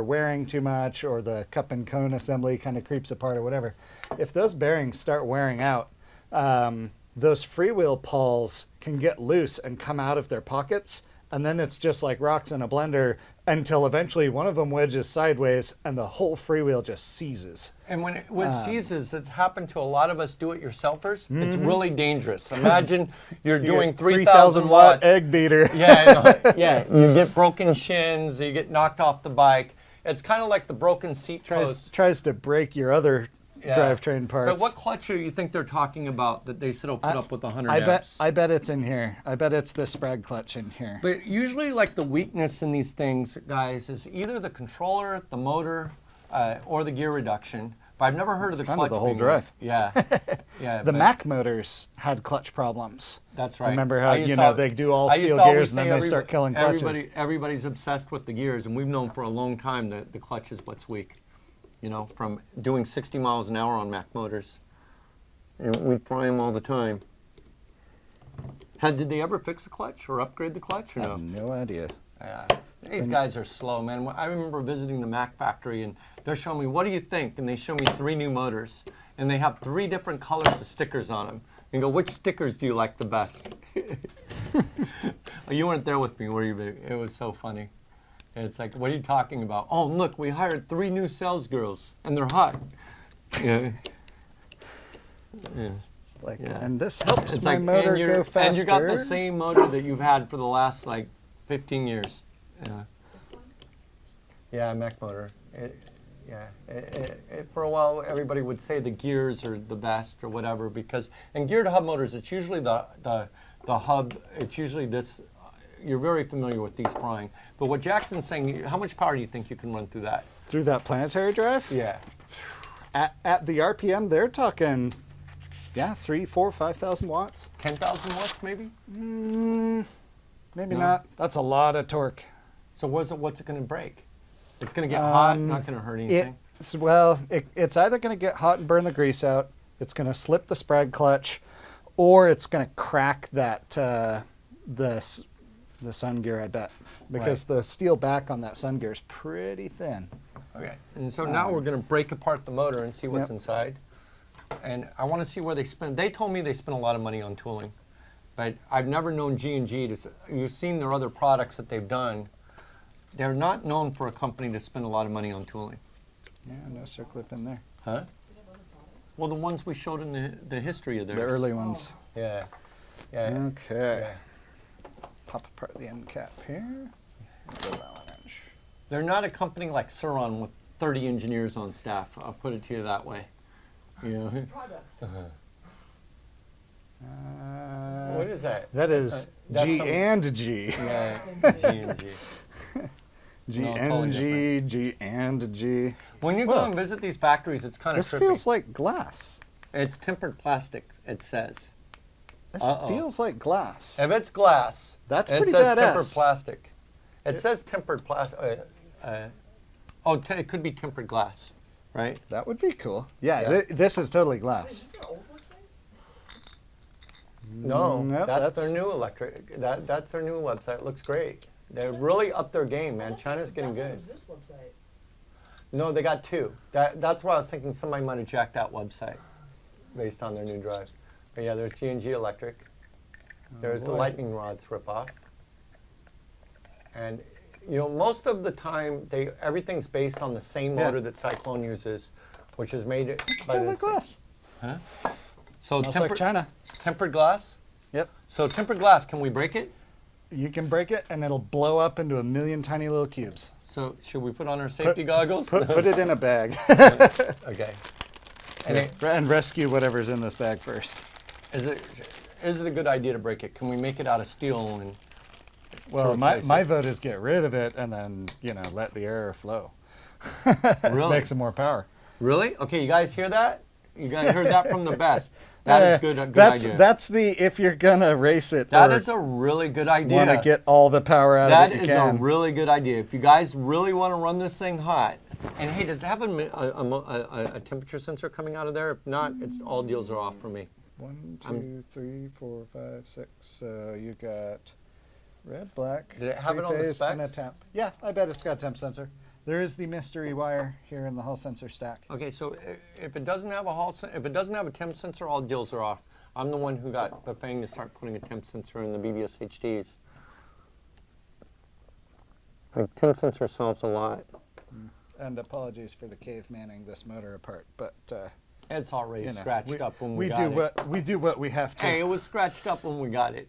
wearing too much, or the cup and cone assembly kind of creeps apart or whatever. If those bearings start wearing out, those freewheel pawls can get loose and come out of their pockets. And then it's just like rocks in a blender until eventually one of them wedges sideways and the whole freewheel just seizes. And when it seizes, it's happened to a lot of us do-it-yourselfers. It's really dangerous. Imagine you're doing 3,000 watt watts. egg beater. Yeah, yeah. You get broken shins. You get knocked off the bike. It's kind of like the broken seat post. Tries to break your other drivetrain parts. But what clutch do you think they're talking about that they said will put up with 100 amps? I bet it's in here. I bet it's the Sprag clutch in here. But usually, like, the weakness in these things, guys, is either the controller, the motor, or the gear reduction. But I've never heard of the kind clutch of the whole being drive. weak. Yeah, yeah. The but Mac motors had clutch problems. That's right. Remember how I used to- they do all I used steel to always gears and then say they start killing clutches. Everybody's obsessed with the gears, and we've known for a long time that the clutch is what's weak. You know, from doing 60 miles an hour on Mac motors. And we fry them all the time. Did they ever fix the clutch or upgrade the clutch or I no? have no idea. Yeah. These guys are slow, man. I remember visiting the Mac factory, and they're showing me, what do you think? And they show me 3 new motors, and they have 3 different colors of stickers on them. And go, which stickers do you like the best? You weren't there with me, were you? It was so funny. It's like, what are you talking about? Oh, look, we hired 3 new sales girls, and they're hot. Yeah. Yes. Like, Yeah. and this helps It's my like, motor and, go faster. and you got the same motor that you've had for the last, like, 15 years. Yeah. Yeah, Mac motor. For a while, everybody would say the gears are the best or whatever, because in geared hub motors, it's usually the hub. It's usually this. You're very familiar with these prying. But what Jackson's saying, how much power do you think you can run through that? Through that planetary drive? Yeah. At the RPM, they're talking, 3, 4, 5,000 watts. 10,000 watts, maybe? Maybe No. not. That's a lot of torque. So what's it going to break? It's going to get hot, not going to hurt anything? It's either going to get hot and burn the grease out, it's going to slip the Sprag clutch, or it's going to crack that the sun gear, I bet. Because the steel back on that sun gear is pretty thin. Okay, and so now we're going to break apart the motor and see what's Yep. inside. And I want to see where they spend. They told me they spend a lot of money on tooling, but I've never known GNG to. You've seen their other products that they've done. They're not known for a company to spend a lot of money on tooling. Yeah, no circlip in there. Huh? Well, the ones we showed in the history of theirs. The early ones. Yeah. Yeah. Okay. Yeah. Pop apart the end cap here. Go Allen wrench. They're not a company like Suron with 30 engineers on staff. I'll put it to you that way. You know? What is that? That is G and G. Yeah, GNG. GNG, G and G. When you go and visit these factories, it's kind of This trippy. feels like glass. It's tempered plastic, it says. This feels like glass. If it's glass, That's it pretty says badass. tempered plastic. It says tempered plastic. It could be tempered glass, right? That would be cool. Yeah, Yeah. this is totally Is glass. this their old website? No, Nope, that's their new electric. That's their new website. It looks great. They're really up their game, man. China's getting That good. was this website. No, they got two. That's why I was thinking somebody might have jacked that website based on their new drive. But yeah, there's GNG Electric. There's the boy. lightning rods ripoff. And you know, most of the time, everything's based on the same motor that Cyclone uses, which is made by Totally the glass. Huh? So Smells like China. tempered glass. Yep. So tempered glass, can we break it? You can break it, and it'll blow up into a million tiny little cubes. So should we put on our safety goggles? Put it in a bag. Okay. And rescue whatever's in this bag first. Is it a good idea to break it? Can we make it out of steel and Well, replace my it? vote is get rid of it and then, let the air flow. Really? Make some more power. Really? Okay, you guys hear that? You guys heard that from the best. That is good. A good idea. That's if you're gonna race it. That or is a really good idea. want to get all the power out That of it is you a can. really good idea. If you guys really want to run this thing hot, and hey, does it have a temperature sensor coming out of there? If not, it's all deals are off for me. 1, 2, 3, 4, 5, 6. So you got red, black. Did it have it on the three-phase, and a specs? temp. Yeah, I bet it's got a temp sensor. There is the mystery wire here in the Hall sensor stack. Okay, so if it doesn't have if it doesn't have a temp sensor, all deals are off. I'm the one who got the thing to start putting a temp sensor in the BBSHDs. A temp sensor solves a lot. And apologies for the cavemanning this motor apart, but It's already scratched up when we got it. We do what we have to. Hey, it was scratched up when we got it.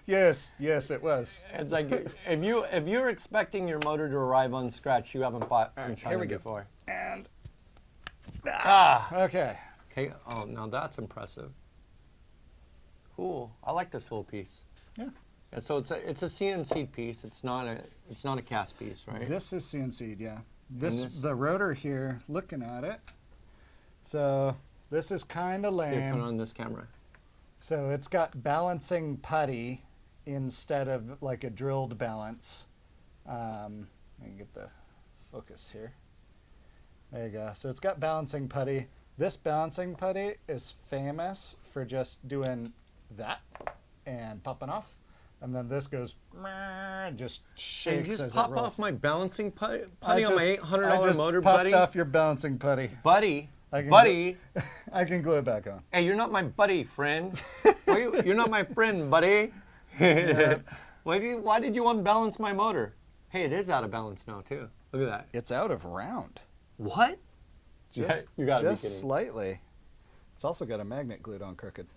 Yes, it was. It's like if you're expecting your motor to arrive unscratched, you haven't bought from China we go. before. And Okay. okay. Oh, now that's impressive. Cool. I like this little piece. Yeah. And so it's a CNC piece. It's not a cast piece, right? This is CNC'd, yeah. this- The rotor here, looking at it. So this is kind of Here, put it lame. on this camera. So it's got balancing putty instead of like a drilled balance. I can get the focus here. There you go. So it's got balancing putty. This balancing putty is famous for just doing that and popping off. And then this goes, just Hey, shakes you just as it pop rolls. off my balancing putty I on my just- $800 I just motor, popped buddy. off your balancing putty. Buddy, I can buddy. I can glue it back on. Hey, you're not my buddy, friend. You're not my friend, buddy. Why did you unbalance my motor? Hey, it is out of balance now, too. Look at that. It's out of round. What? Just, you gotta be just kidding. slightly. It's also got a magnet glued on crooked.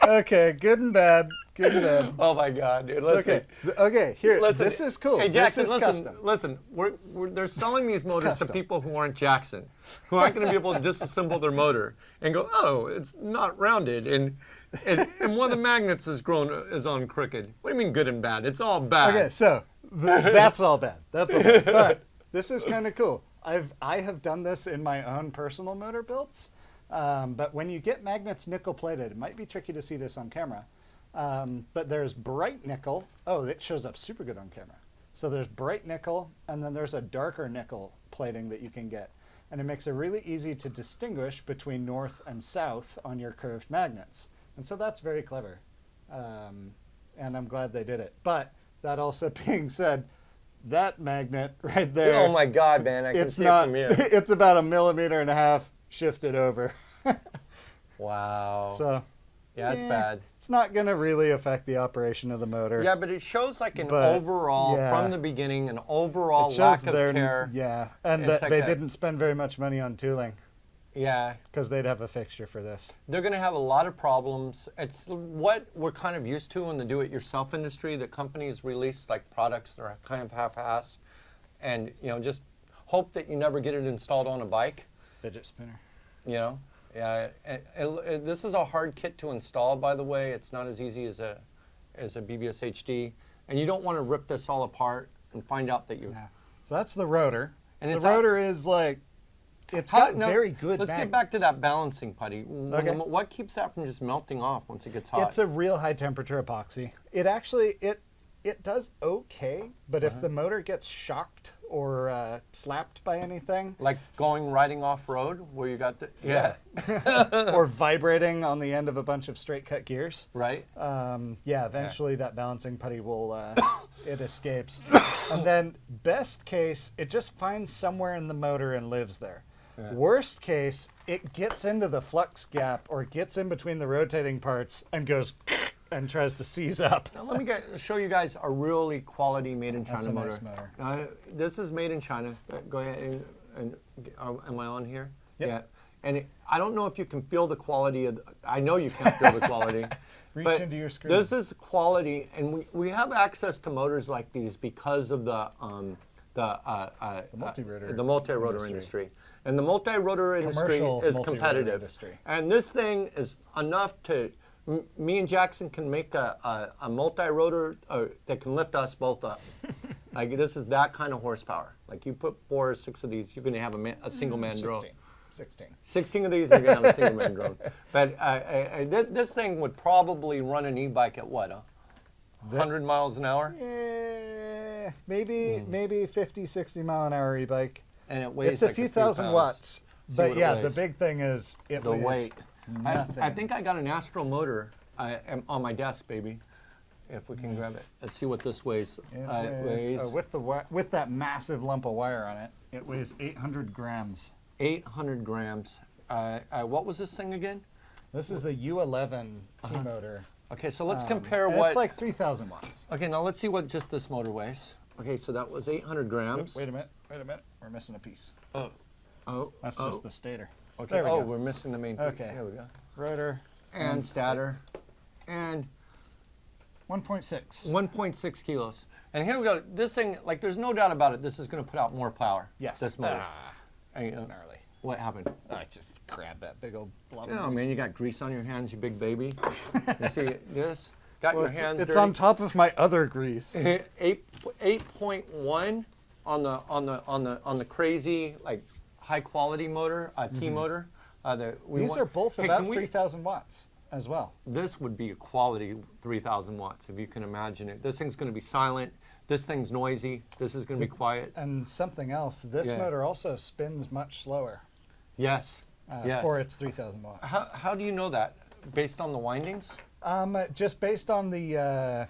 Okay, good and bad. Good and bad. Oh my God, dude! Listen, Okay, here. listen. This is cool. Hey, Jackson, this is listen, custom. listen. They're selling these motors to custom. people who aren't Jackson, who aren't going to be able to disassemble their motor and go, oh, it's not rounded, and one of the magnets is on crooked. What do you mean, good and bad? It's all bad. Okay, so that's all bad. That's all bad. But this is kind of cool. I have done this in my own personal motor builds. But when you get magnets nickel plated, it might be tricky to see this on camera. But there's bright nickel. Oh, it shows up super good on camera. So there's bright nickel, and then there's a darker nickel plating that you can get. And it makes it really easy to distinguish between north and south on your curved magnets. And so that's very clever. And I'm glad they did it. But that also being said, that magnet right there. Oh my God, man! I can it's see not, it from here. It's about 1.5 millimeters shifted over. Wow. So Yeah, it's bad. It's not going to really affect the operation of the motor. Yeah, but it shows like an But, overall, yeah. from the beginning, an overall It shows lack of their- care. Yeah, and It's that like they a- didn't spend very much money on tooling Yeah, because they'd have a fixture for this. they're going to have a lot of problems. It's what we're kind of used to in the do-it-yourself industry, that companies release like products that are kind of half-ass, and just hope that you never get it installed on a bike. It's a fidget spinner. Yeah. This is a hard kit to install, by the way. It's not as easy as a BBSHD, and you don't want to rip this all apart and find out that you. Yeah. So that's the rotor. And the it's rotor is like, it's got very good Let's get magnets. back to that balancing putty. Okay. What keeps that from just melting off once it gets hot? It's a real high temperature epoxy. It actually, it does okay, but if the motor gets shocked or slapped by anything, like riding off road where you got the or vibrating on the end of a bunch of straight cut gears, right. eventually that balancing putty will, it escapes. And then best case, it just finds somewhere in the motor and lives there. Yeah. Worst case, it gets into the flux gap or gets in between the rotating parts and goes and tries to seize up. Now let me show you guys a really quality made in China That's a motor. nice motor. This is made in China. Go ahead and am I on here? Yep. Yeah. And I don't know if you can feel the quality of. I know you can't feel the quality. Reach but into your screen. This is quality, and we have access to motors like these because of the multi-rotor industry. And the multi-rotor industry Commercial is multi-rotor competitive. industry. And this thing is enough to. Me and Jackson can make a multi-rotor that can lift us both up. Like this is that kind of horsepower. Like you put 4 or 6 of these, you're going to have a single-man drone. 16 of these, you're going to have a single-man drone. But this thing would probably run an e-bike at what, 100 miles an hour? Yeah, maybe 50, 60 mile an hour e-bike. And it weighs It's like a few thousand pounds. watts. See But what it yeah, weighs. the big thing is it The weighs weight. nothing. I think I got an Astro motor on my desk, baby. If we can grab it. Let's see what this weighs. It weighs with that massive lump of wire on it, it weighs 800 grams. 800 grams. What was this thing again? This is a U11 T-motor. Okay, so let's compare and what. It's like 3,000 watts. Okay, now let's see what just this motor weighs. Okay, so that was 800 grams. Wait a minute. We're missing a piece. Oh. That's just the stator. Okay. There we go. We're missing the main piece. Okay. Here we go. Rotor. And stator. And 1.6. 1.6 kilos. And here we go. This thing, like, there's no doubt about it. This is going to put out more power. Yes. This motor. And, Gnarly. what happened? I just grabbed that big old blob. Oh man, you got grease on your hands, you big baby. You see this? Got your hands It's dirty. on top of my other grease. 8.1 on the crazy like high quality motor, T motor. These are both about 3,000 watts as well. This would be a quality 3,000 watts if you can imagine it. This thing's going to be silent. This thing's noisy. This is going to be quiet. And something else, this motor also spins much slower. Yes. Yes. For its 3,000 watts. How do you know that? Based on the windings? Just based on the,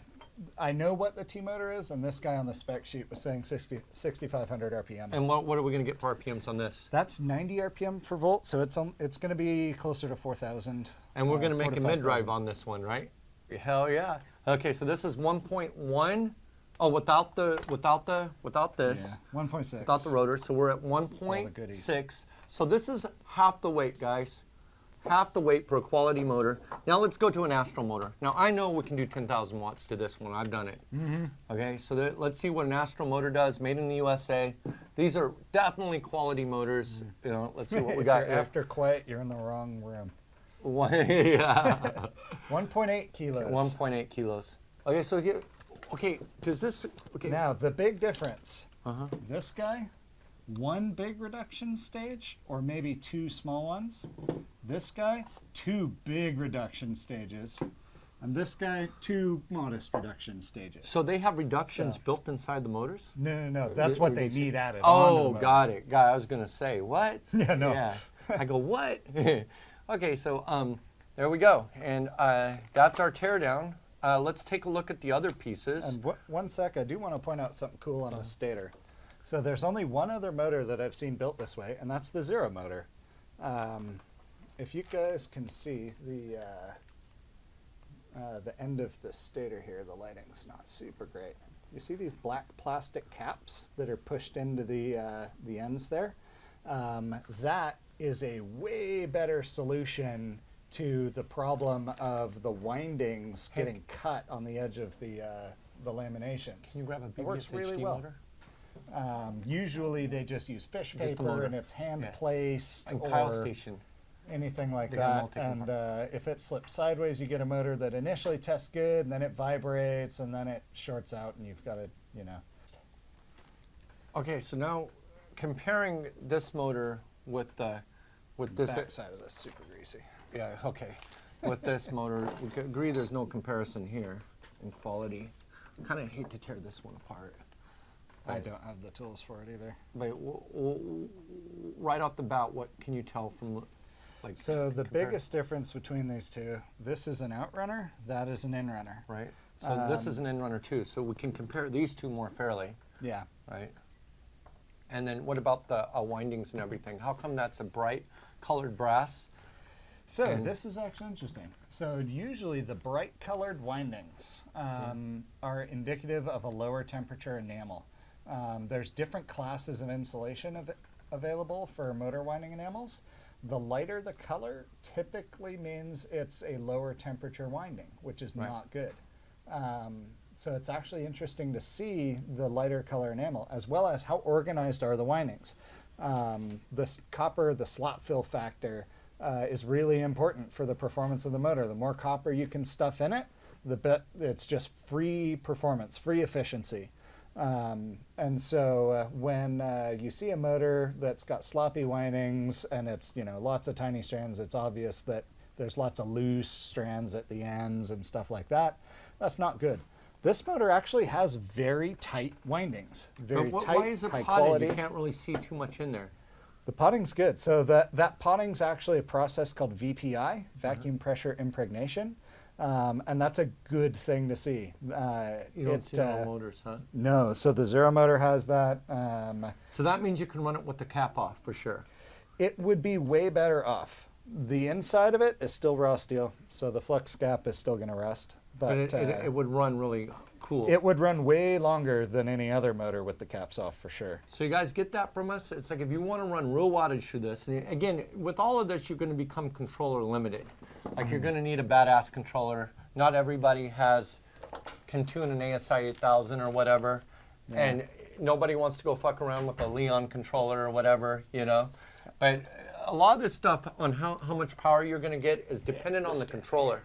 I know what the T-motor is, and this guy on the spec sheet was saying 6,500 RPM. And what are we going to get for RPMs on this? That's 90 RPM per volt, so it's going to be closer to 4,000. And we're going to make 4,000 a to mid-drive 5,000. on this one, right? Hell yeah. Okay, so this is 1.1. Oh, without this. Yeah, 1.6. Without the rotor. So we're at goodies. 1.6. So this is half the weight, guys. Half the weight for a quality motor. Now let's go to an Astro motor. Now I know we can do 10,000 watts to this one. I've done it. Okay, so let's see what an Astro motor does. Made in the USA. These are definitely quality motors. You know, let's see what we got If here. you're after quiet, you're in the wrong room. Yeah. 1.8 kilos. 1.8 kilos. Okay, so here. Okay, does this? Okay. Now, the big difference, this guy, one big reduction stage, or maybe 2 small ones. This guy, 2 big reduction stages. And this guy, 2 modest reduction stages. So they have reductions built inside the motors? No. That's what they need added. Oh, onto the motor. got it. I was going to say, what? Yeah, no. Yeah. I go, what? Okay, so there we go. And that's our teardown. Let's take a look at the other pieces. And one sec, I do want to point out something cool on the stator. So there's only one other motor that I've seen built this way, and that's the Zero motor. If you guys can see the the end of the stator here, the lighting's not super great. You see these black plastic caps that are pushed into the ends there? That is a way better solution to the problem of the windings getting cut on the edge of the laminations. Can you grab a BBSHD It works really well. motor? Usually they just use fish paper motor. and it's hand placed And or Kyle Station. anything like They got that. multi-component. And if it slips sideways, you get a motor that initially tests good, and then it vibrates, and then it shorts out, and you've got to, you know. Okay, so now comparing this motor with this. Back side of this super greasy. Yeah, okay. With this motor, we can agree there's no comparison here in quality. I kind of hate to tear this one apart. I don't have the tools for it either. But right off the bat, what can you tell from, like? So the biggest difference between these two, this is an outrunner, that is an inrunner. Right. So this is an in-runner too. So we can compare these two more fairly. Yeah. Right. And then what about the windings and everything? How come that's a bright colored brass? So And- this is actually interesting. So usually the bright colored windings are indicative of a lower temperature enamel. There's different classes of insulation available for motor winding enamels. The lighter the color typically means it's a lower temperature winding, which is not good. So it's actually interesting to see the lighter color enamel, as well as how organized are the windings. This copper, the slot fill factor, is really important for the performance of the motor. The more copper you can stuff in it, it's just free performance, free efficiency. And so when you see a motor that's got sloppy windings and it's, you know, lots of tiny strands, it's obvious that there's lots of loose strands at the ends and stuff like that. That's not good. This motor actually has very tight windings, very tight, why is it high potted? quality. You can't really see too much in there. The potting's good. So that potting's actually a process called VPI, vacuum pressure impregnation. And that's a good thing to see. You don't see all motors, huh? No, so the Zero motor has that. So that means you can run it with the cap off for sure. It would be way better off. The inside of it is still raw steel, so the flux gap is still going to rust. But it would run really cool. It would run way longer than any other motor with the caps off for sure. So you guys get that from us? It's like if you want to run real wattage through this, and again, with all of this, you're going to become controller limited. Like you're going to need a badass controller. Not everybody can tune an ASI 8000 or whatever, and nobody wants to go fuck around with a Leon controller or whatever, you know. But a lot of this stuff on how much power you're going to get is dependent on the controller.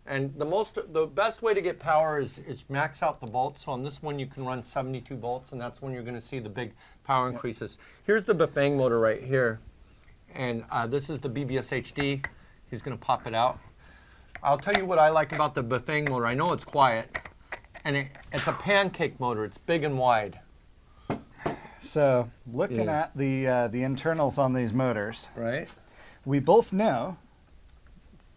And the best way to get power is max out the volts. So on this one you can run 72 volts, and that's when you're going to see the big power increases. Here's the Bafang motor right here, and this is the BBSHD. He's going to pop it out. I'll tell you what I like about the Bafang motor. I know it's quiet, and it's a pancake motor. It's big and wide. So looking at the internals on these motors, Right. we both know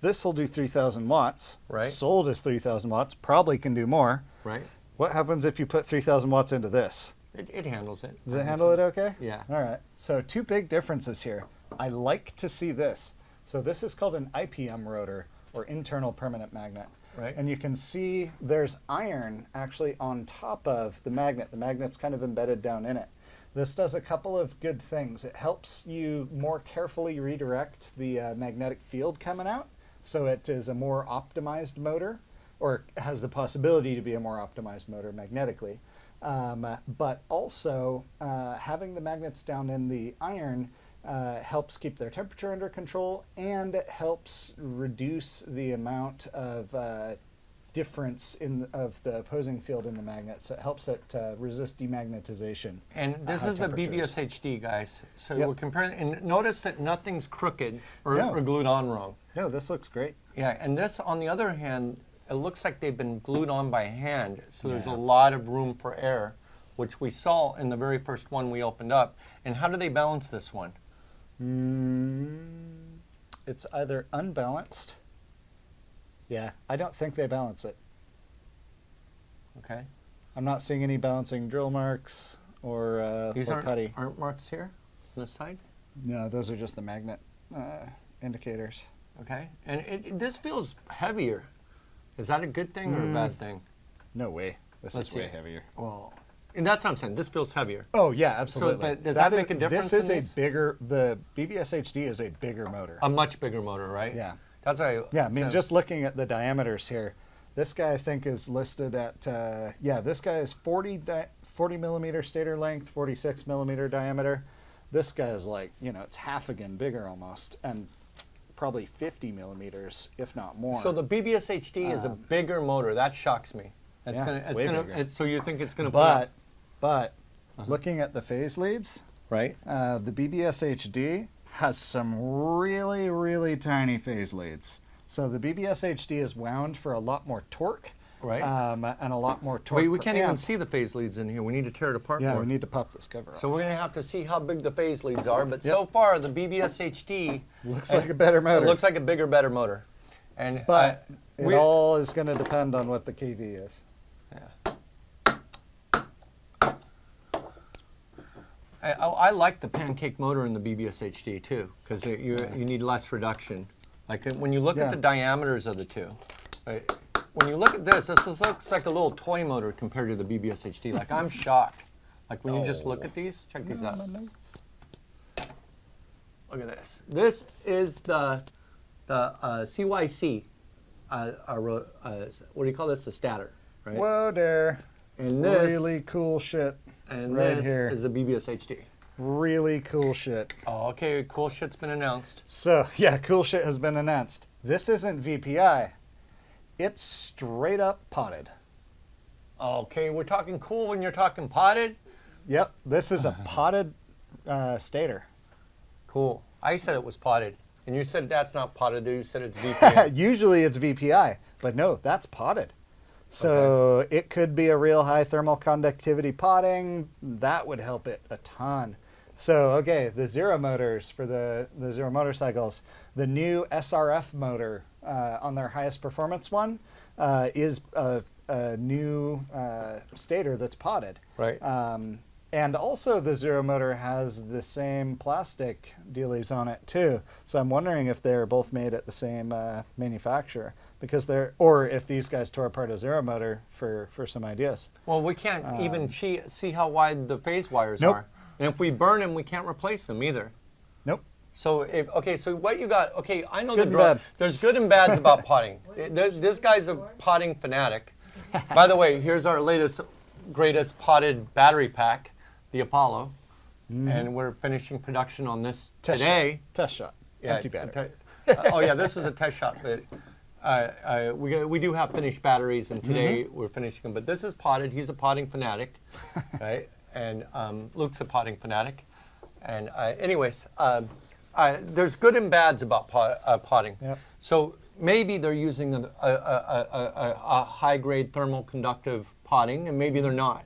this will do 3,000 watts. Right. Sold as 3,000 watts. Probably can do more. Right. What happens if you put 3,000 watts into this? It handles it. Does it handle it okay? Yeah. All right. So two big differences here. I like to see this. So this is called an IPM rotor, or internal permanent magnet. Right. And you can see there's iron actually on top of the magnet. The magnet's kind of embedded down in it. This does a couple of good things. It helps you more carefully redirect the magnetic field coming out, so it is a more optimized motor, or has the possibility to be a more optimized motor magnetically. But also, having the magnets down in the iron helps keep their temperature under control, and it helps reduce the amount of difference of the opposing field in the magnet. So it helps it resist demagnetization. And this is the temperatures. BBSHD, guys. So Yep. we're comparing, and notice that nothing's crooked or, No. or glued on wrong. No, this looks great. Yeah, and this, on the other hand, it looks like they've been glued on by hand, so there's a Yeah. lot of room for error, which we saw in the very first one we opened up. And how do they balance this one? It's either unbalanced. Yeah, I don't think they balance it. Okay. I'm not seeing any balancing drill marks or These putty. aren't marks here on this side? No, those are just the magnet indicators. Okay. And this feels heavier. Is that a good thing or a bad thing? No way. This Let's is see. way heavier. Well, and that's what I'm saying. This feels heavier. Oh yeah, absolutely. but does that make a difference This in is these? a bigger. The BBSHD is a bigger motor. A much bigger motor, right? Yeah. That's why. Yeah, I mean, just looking at the diameters here, this guy I think is listed at, this guy is 40 millimeter stator length, 46 millimeter diameter. This guy is like, it's half again bigger almost, and probably 50 millimeters, if not more. So the BBSHD is a bigger motor. That shocks me. It's way bigger. So you think it's gonna? But looking at the phase leads, right? the BBSHD has some really, really tiny phase leads. So the BBSHD is wound for a lot more torque, Right. and a lot more torque. Wait, we per can't even amp. see the phase leads in here. We need to tear it apart Yeah, more. we need to pop this cover off. So we're going to have to see how big the phase leads are. But so far, the BBSHD Looks like a better motor. It looks like a bigger, better motor. And But it all is going to depend on what the KV is. I like the pancake motor in the BBSHD too, because you need less reduction. Like when you look at the diameters of the two, right? When you look at this looks like a little toy motor compared to the BBSHD. Like I'm shocked. Like when you just look at these, check these out. Look at this. This is the CYC. What do you call this? The stator, right? Whoa there. And this really cool shit. and right this here. is the BBSHD. Really cool shit. Oh, okay. Cool shit's been announced. So, yeah, cool shit has been announced. This isn't VPI. It's straight up potted. Okay, we're talking cool when you're talking potted. Yep, this is a potted stator. Cool. I said it was potted, and you said that's not potted. You said it's VPN. Usually it's VPI, but no, that's potted. So it could be a real high thermal conductivity potting. That would help it a ton. So, okay, the Zero motors for the Zero motorcycles, the new SRF motor on their highest performance one is a new stator that's potted. Right. And also the Zero motor has the same plastic dealies on it too. So I'm wondering if they're both made at the same manufacturer, because or if these guys tore apart a Zero motor for some ideas. Well, we can't even see how wide the phase wires Nope. are. And if we burn them, we can't replace them either. Nope. So, so what you got, I know good and bad. There's good and bads about potting. This guy's a potting fanatic. By the way, here's our greatest potted battery pack, the Apollo. And we're finishing production on this today. Test shot. Yeah, Empty battery. This is a test shot, but we do have finished batteries, and today we're finishing them. But this is potted. He's a potting fanatic, right? And Luke's a potting fanatic. And anyways, there's good and bads about potting. Yep. So maybe they're using a high-grade thermal conductive potting, and maybe they're not.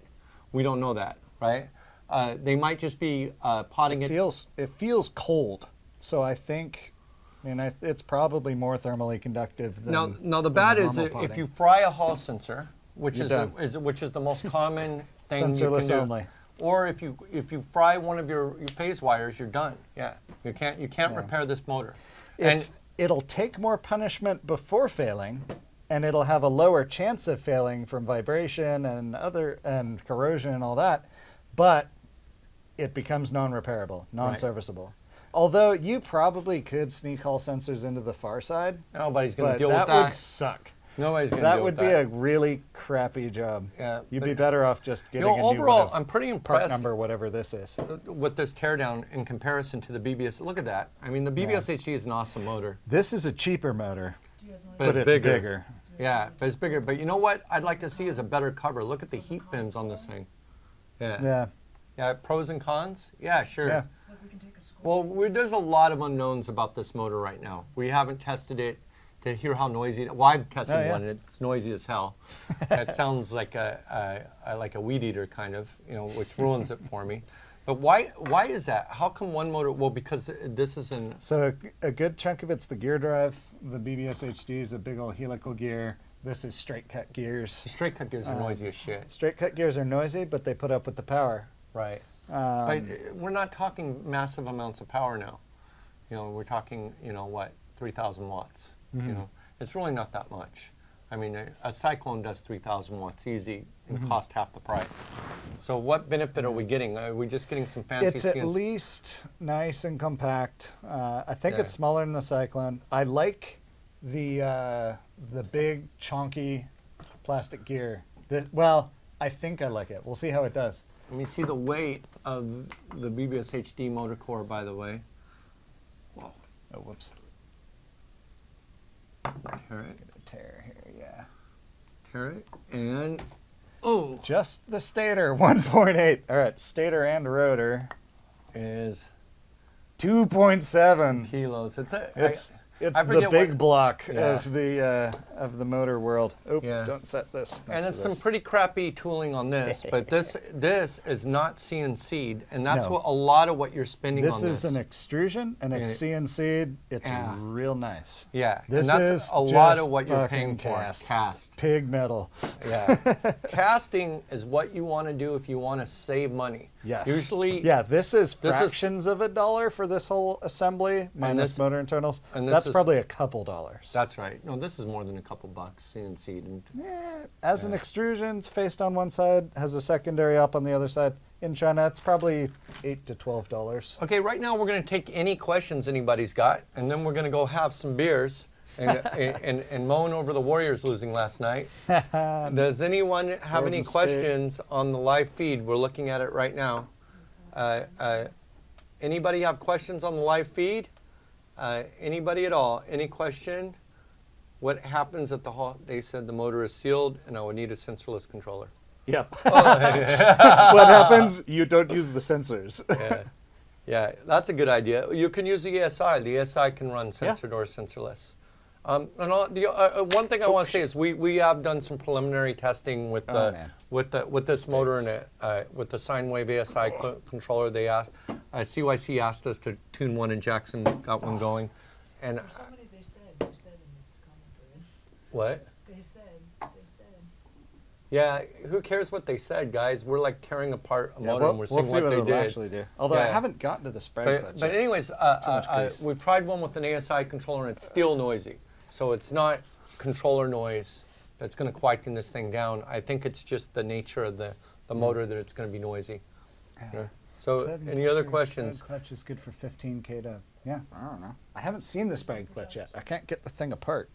We don't know that, right? They might just be potting it. It feels cold, so I think, it's probably more thermally conductive than. Now the bad is normal if potting. you fry a Hall sensor, which You're is done. which is the most common thing you Sensorless can do. only. Or if you fry one of your phase wires, you're done. Yeah, you can't repair this motor. It'll take more punishment before failing, and it'll have a lower chance of failing from vibration and corrosion and all that, but it becomes non-repairable, non-serviceable. Although you probably could sneak Hall sensors into the far side. Nobody's going to but deal with that that. would suck. Nobody's going to That deal would with be that. a really crappy job. Yeah, You'd but- be better off just getting a new overall, one of I'm pretty part impressed number, whatever this is. with this teardown in comparison to the BBS. Look at that. I mean, the BBSHD is an awesome motor. This is a cheaper motor, Do you guys want But but it's it's bigger. bigger. Yeah, but it's bigger. But you know what I'd like to see is a better cover. Look at the heat fins on this thing. Yeah. Yeah. Yeah, pros and cons? Yeah, sure. Yeah. Like we can take a score. Well, there's a lot of unknowns about this motor right now. We haven't tested to hear how noisy. Well, I've tested Oh, yeah. one. And it's noisy as hell. It sounds like a weed eater kind of, which ruins it for me. But why is that? How come one motor? Well, because this is an. So a good chunk of it's the gear drive. The BBSHD is a big old helical gear. This is straight cut gears. Straight cut gears are noisy as shit. Straight cut gears are noisy, but they put up with the power. Right. But we're not talking massive amounts of power now. We're talking, 3,000 watts. It's really not that much. I mean, a Cyclone does 3,000 watts easy and cost half the price. So what benefit are we getting? Are we just getting some fancy It's at least nice and compact. I think it's smaller than the Cyclone. I like the big, chonky plastic gear. Well, I think I like it. We'll see how it does. Let me see the weight of the BBSHD motor core, by the way. Whoa. Oh, whoops. Tear it. Get a tear here, yeah. Tear it. And, oh. Just the stator, 1.8. All right, stator and rotor Is 2.7 kilos. It's the forget big block Yeah. of the motor world. Oh, Yeah. don't set this. And next it's to some this. pretty crappy tooling on this, but this is not CNC'd, and that's No. what a lot of what you're spending This on is this. an extrusion, and it's CNC'd. It's Yeah. real nice. Yeah, This and that's is a lot just of what you're fucking paying for. cast. Cast. Pig metal. Yeah. Casting is what you want to do if you want to save money. Yes. Usually, Yeah, this is This is- fractions of $1 for this whole assembly, minus this- motor internals. and this That's is- probably a couple dollars. that's right. No, this is more than a couple bucks CNC'd. And As an extrusion, it's faced on one side, has a secondary up on the other side. In China, it's probably $8 to $12. okay, right now we're going to take any questions anybody's got, and then we're going to go have some beers and moan over the Warriors losing last night. Does anyone have any Golden State. questions on the live feed? We're looking at it right now. Anybody have questions on the live feed? Anybody at all? Any question? What happens at the hall? They said the motor is sealed and I would need a sensorless controller. Yep. What happens? You don't use the sensors. Yeah, that's a good idea. You can use the ESI. The ESI can run sensored or sensorless. One thing I want to say is we have done some preliminary testing with with this motor and with the sine wave ASI controller. They asked CYC asked us to tune one, and Jackson got one going. And Somebody they said in this comment thread. what? They said. Yeah, who cares what they said, guys? We're like tearing apart a motor, and we're we'll seeing see what they it'll did. actually do. Although I Yeah. haven't gotten to the spread clutch But yet. anyways, much grease. we've tried one with an ASI controller, and it's still noisy. So it's not controller noise that's going to quieten this thing down. I think it's just the nature of the motor that it's going to be noisy. Yeah. So any other questions? Spread clutch is good for 15K to, yeah, I don't know. I haven't seen the spread clutch yet. I can't get the thing apart.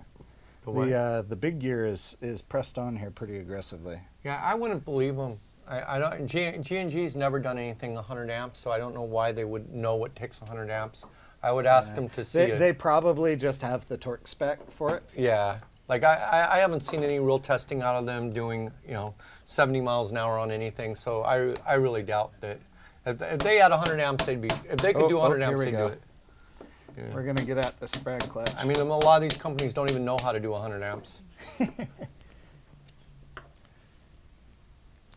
The big gear is pressed on here pretty aggressively. Yeah, I wouldn't believe them. I don't. GNG's never done anything 100 amps, so I don't know why they would know what takes 100 amps. I would ask them to see it. They probably just have the torque spec for it. Yeah, like I haven't seen any real testing out of them doing 70 miles an hour on anything. So I really doubt that if they had 100 amps, if they could do 100 amps, they'd do it. Yeah. We're gonna get at the spread clutch. I mean, a lot of these companies don't even know how to do 100 amps.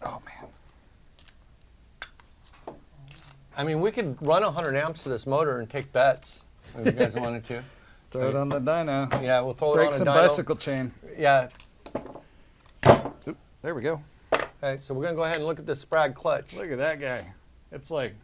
Oh man. I mean, we could run 100 amps to this motor and take bets if you guys wanted to. Throw it on the dyno. Yeah, we'll throw Break it on some a dyno. bicycle chain. Yeah. Oop, there we go. Okay, so we're gonna go ahead and look at the Sprag clutch. Look at that guy. It's like,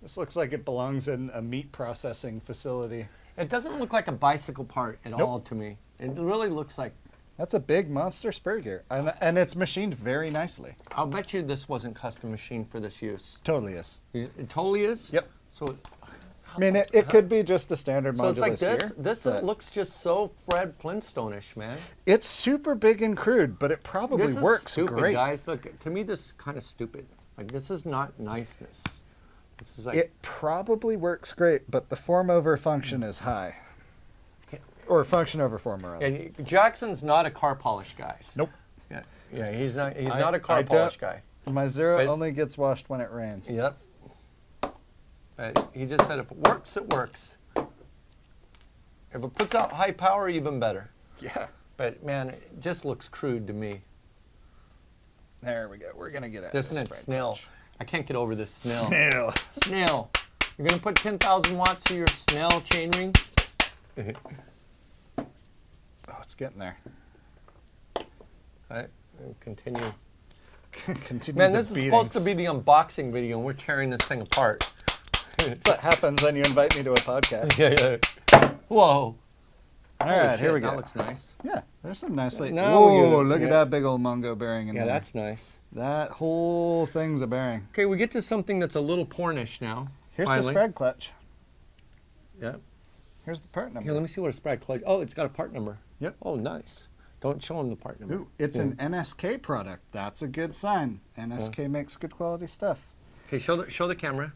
this looks like it belongs in a meat processing facility. It doesn't look like a bicycle part at Nope. all to me. It really looks like. That's a big monster spur gear, and it's machined very nicely. I'll bet you this wasn't custom machined for this use. Totally is. It totally is? Yep. So, I mean, it could be just a standard so it's like modulus this. gear, This but looks just so Fred Flintstone-ish, man. It's super big and crude, but it probably This is works stupid, great. guys. Look, to me, this is kind of stupid. Like, this is not niceness. This is like. It probably works great, but the form over function is high. Or function over form, rather. And Jackson's not a car polish guy. Nope. Yeah, he's not. He's not a car I polish don't- guy. My Zero But- only gets washed when it rains. Yep. But he just said if it works, it works. If it puts out high power, even better. Yeah. But man, it just looks crude to me. There we go. We're going to get at This this and it's spread snail. clutch. I can't get over this snail. Snail. Snail. You're gonna put 10,000 watts to your snail chainring? Oh, it's getting there. Right. Continue. Continue Man, the this is supposed to beatings. be the unboxing video, and we're tearing this thing apart. That's what happens when you invite me to a podcast. Yeah. Whoa. All Holy right, shit, here we go. That looks nice. Yeah, there's some nicely. Now we get Whoa, it. look at Yeah. that big old Mungo bearing in Yeah, there. that's nice. That whole thing's a bearing. Okay, we get to something that's a little Pornish now. Here's finally. the spread clutch. Yeah. Here's the part number. Here, let me see what a spread clutch. Oh, it's got a part number. Yep. Oh, nice. Don't show them the part number. Ooh, it's Yeah. an NSK product. That's a good sign. NSK makes good quality stuff. Okay, show the camera.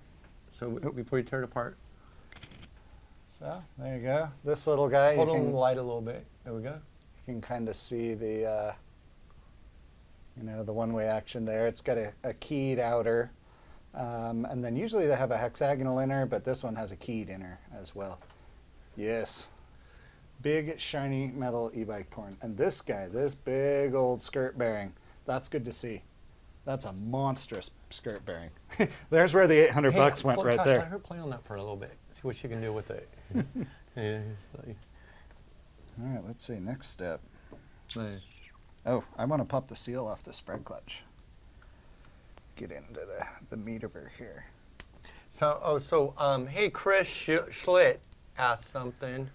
So before you tear it apart. So there you go. This little guy, Hold you on can, the light a little bit. There we go. you can kind of see the, the one-way action there. It's got a keyed outer, and then usually they have a hexagonal inner, but this one has a keyed inner as well. Yes. Big, shiny metal e-bike porn. And this guy, this big old skirt bearing, that's good to see. That's a monstrous skirt bearing. There's where the 800 bucks went right Josh, there. let her play on that for a little bit. See what she can do with it. Yeah, it's like- All right, let's see. Next step. like- Oh, I want to pop the seal off the spread clutch. Get into the meat over here. So, hey, Chris Schlitt asked something.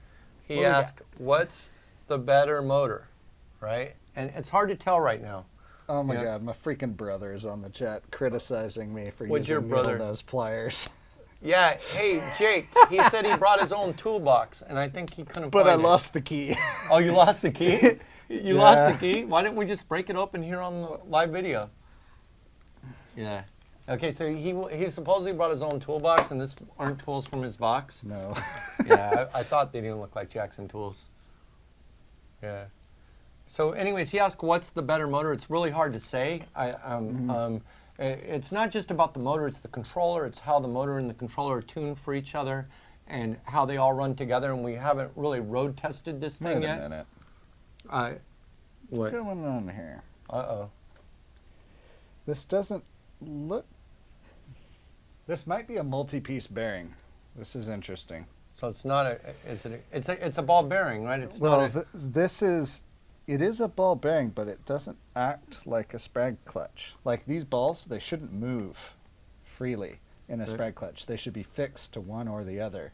He What do we asked, "What's the better motor?" Right, and it's hard to tell right now. Oh my Yeah. God, my freaking brother is on the chat criticizing me for What's your using needle brother? nose pliers. Yeah, hey, Jake. He said he brought his own toolbox, and I think he couldn't. But I find it. lost the key. Oh, you lost the key? You Yeah. lost the key? Why didn't we just break it open here on the live video? Yeah. Okay, so he supposedly brought his own toolbox, and this aren't tools from his box. No. Yeah, I thought they didn't look like Jackson tools. Yeah. So, anyways, he asked, "What's the better motor?" It's really hard to say. It's not just about the motor; it's the controller. It's how the motor and the controller are tuned for each other, and how they all run together. And we haven't really road tested this thing Wait a yet. minute. What? What's going on here? Uh-oh. This doesn't look... This might be a multi-piece bearing. This is interesting. So it's not a. It's a ball bearing, right? It's Well, not. this is... It is a ball bearing, but it doesn't act like a sprag clutch. Like these balls, they shouldn't move freely in a sprag clutch. They should be fixed to one or the other.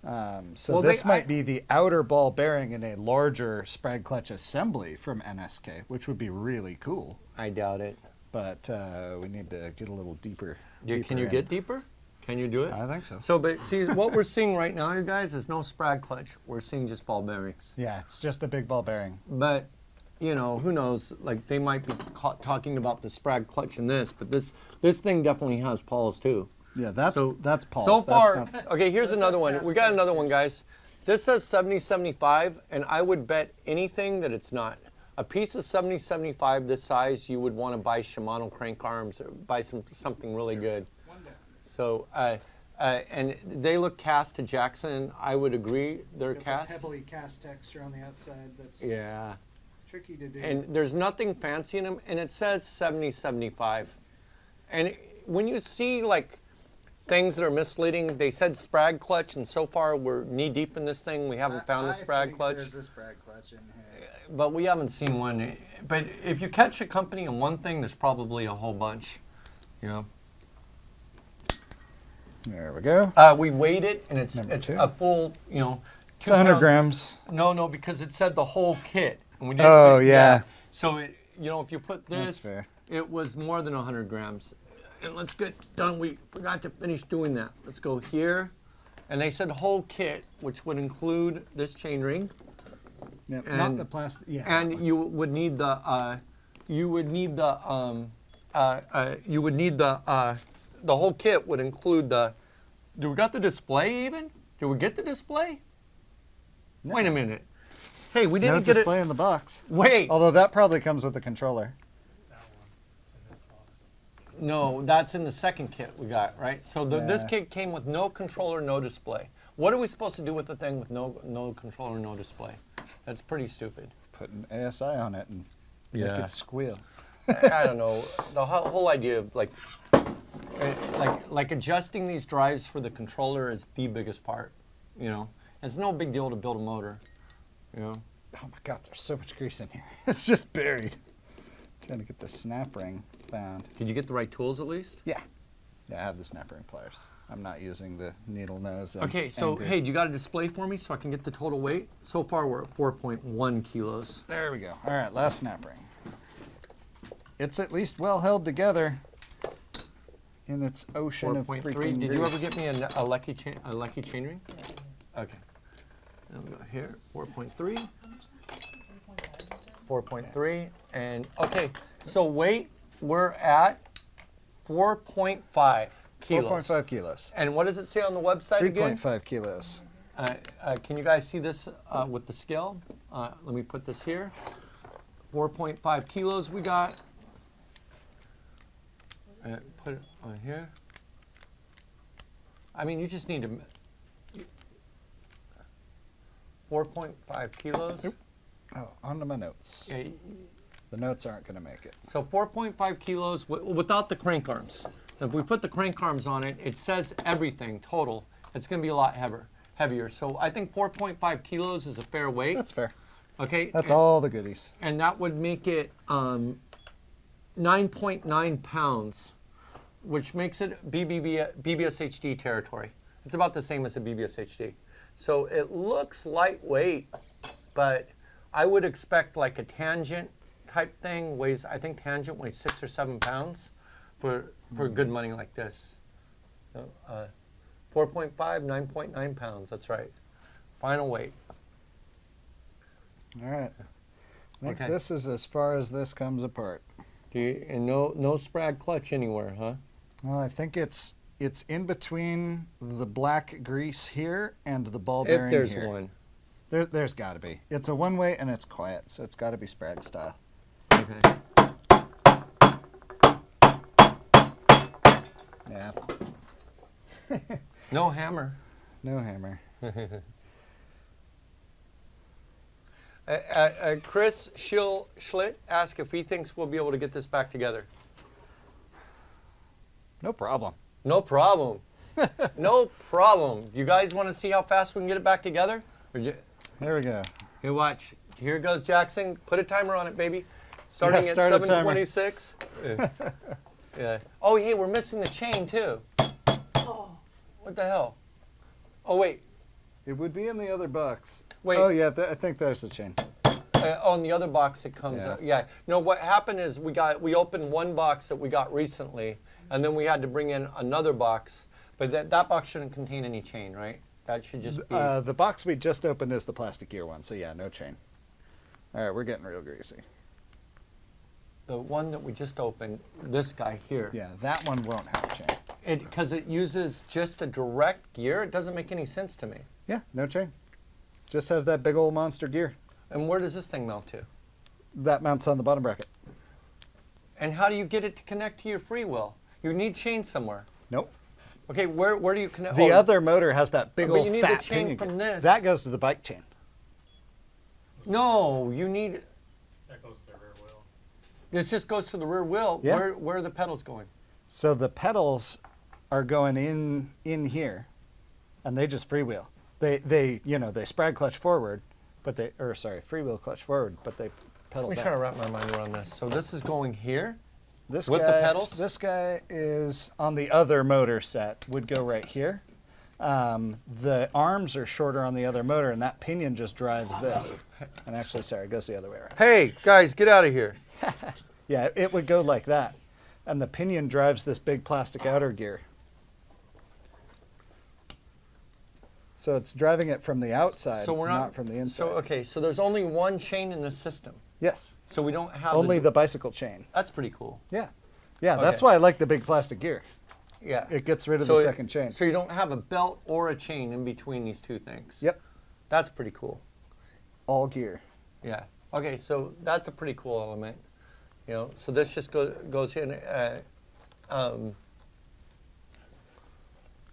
So Well, this might be the outer ball bearing in a larger sprag clutch assembly from NSK, which would be really cool. I doubt it. But we need to get a little deeper. Can you in. get deeper? Can you do it? I think so. So, but see, what we're seeing right now, you guys, is no sprag clutch. We're seeing just ball bearings. Yeah, it's just a big ball bearing. But, who knows? Like, they might be talking about the sprag clutch in this, but this thing definitely has pawls too. Yeah, that's Paul's. So That's far, not- okay, here's another one. We got another one, guys. This says 70-75, and I would bet anything that it's not. A piece of 70-75 this size, you would want to buy Shimano crank arms or buy something really good. So, and they look cast to Jackson. I would agree, they're cast. Heavily cast texture on the outside. That's Yeah. tricky to do. And there's nothing fancy in them, and it says 70-75. And when you see like things that are misleading, they said sprag clutch, and so far we're knee deep in this thing. We haven't found a sprag clutch, There's a sprag clutch in here. but we haven't seen one. But if you catch a company in one thing, there's probably a whole bunch. There we go. We weighed it, and it's Number two. a full, 2 It's 100 pounds. grams. No, because it said the whole kit. And we didn't, Oh, yeah. So, if you put That's this, fair. it was more than 100 grams. And let's get done. We forgot to finish doing that. Let's go here. And they said whole kit, which would include this chain ring. Yeah, not And- the plastic. Yeah. And you would need the, the whole kit would include the, do we got the display even? Did we get the display? No. Wait a minute. Hey, we no didn't get display it. in the box. Wait. Although that probably comes with the controller. No, that's in the second kit we got, right? So this Yeah. kit came with no controller, no display. What are we supposed to do with the thing with no controller, no display? That's pretty stupid. Put an ASI on it and make Yeah. it squeal. I don't know. The whole idea of like adjusting these drives for the controller is the biggest part. It's no big deal to build a motor. Oh my God, there's so much grease in here. It's just buried. Trying to get the snap ring found. Did you get the right tools at least? Yeah. Yeah, I have the snap ring pliers. I'm not using the needle nose. Okay, so hey, do you got a display for me so I can get the total weight? So far we're at 4.1 kilos. There we go. All right, last snap ring. It's at least well held together in its ocean of 4.3. freaking Did you ever grease. get me a lucky chain ring? Okay. Then we'll go here, 4.3. 4.3, and okay, so weight, we're at 4.5 kilos. 4.5 kilos. And what does it say on the website again? 3.5 kilos. Can you guys see this with the scale? Let me put this here. 4.5 kilos we got. Put it on here. I mean, you just need to. 4.5 kilos. Oop. Oh, onto my notes. Yeah, The notes aren't going to make it. so 4.5 kilos without the crank arms. If we put the crank arms on it, it says everything total. It's going to be a lot heavier. So I think 4.5 kilos is a fair weight. That's fair. Okay. That's all the goodies. And that would make it 9.9 pounds, which makes it BBSHD territory. It's about the same as a BBSHD. So it looks lightweight, but I would expect like a tangent type thing weighs, I think tangent weighs 6 or 7 pounds for good money like this. 4.5, 9.9 pounds, that's right. Final weight. All right. I think Okay. this is as far as this comes apart. And no Sprag clutch anywhere, huh? Well, I think it's in between the black grease here and the ball If bearing there's here. one. There's got to be. It's a one-way and it's quiet, so it's got to be Sprag style. Okay. Yeah. No hammer. No hammer. Chris Schlitt asked if he thinks we'll be able to get this back together. No problem. No problem. No problem. You guys want to see how fast we can get it back together? There we go. Here, watch. Here goes Jackson. Put a timer on it, baby. Starting Yeah, at start a timer. 7:26. Yeah. Oh, hey, we're missing the chain too. Oh, What the hell? Oh, wait. It would be in the other box. Wait. Oh, yeah, I think there's the chain. On the other box it comes Yeah. out. Yeah. No, what happened is we opened one box that we got recently, and then we had to bring in another box. But that box shouldn't contain any chain, right? That should just be. The box we just opened is the plastic gear one, so yeah, no chain. All right, we're getting real greasy. The one that we just opened, this guy here. Yeah, that one won't have a chain. Because it uses just a direct gear, it doesn't make any sense to me. Yeah, no chain. Just has that big old monster gear. And where does this thing mount to? That mounts on the bottom bracket. And how do you get it to connect to your freewheel? You need chain somewhere. Nope. Okay, where do you connect? The other motor has that big But old you need fat the chain pinion from gear. this. That goes to the bike chain. No, you need. That goes to the rear wheel. This just goes to the rear wheel. Yeah. Where are the pedals going? So the pedals are going in here, and they just freewheel. They Sprag clutch forward, but freewheel clutch forward, but they pedal Let me back. try to wrap my mind around this. So this is going here. This With guy, the pedals? This guy is on the other motor set, would go right here. The arms are shorter on the other motor, and that pinion just drives this. And actually, sorry, it goes the other way around. Hey, guys, get out of here. Yeah, it would go like that. And the pinion drives this big plastic outer gear. So it's driving it from the outside, So we're not from the inside. So okay, so there's only one chain in the system. Yes, So we don't have only the bicycle chain. That's pretty cool. Yeah. Yeah, that's Okay. why I like the big plastic gear. Yeah. It gets rid of So the second chain. So you don't have a belt or a chain in between these two things. Yep, That's pretty cool. all gear. Yeah. Okay, so that's a pretty cool element. So this just goes in.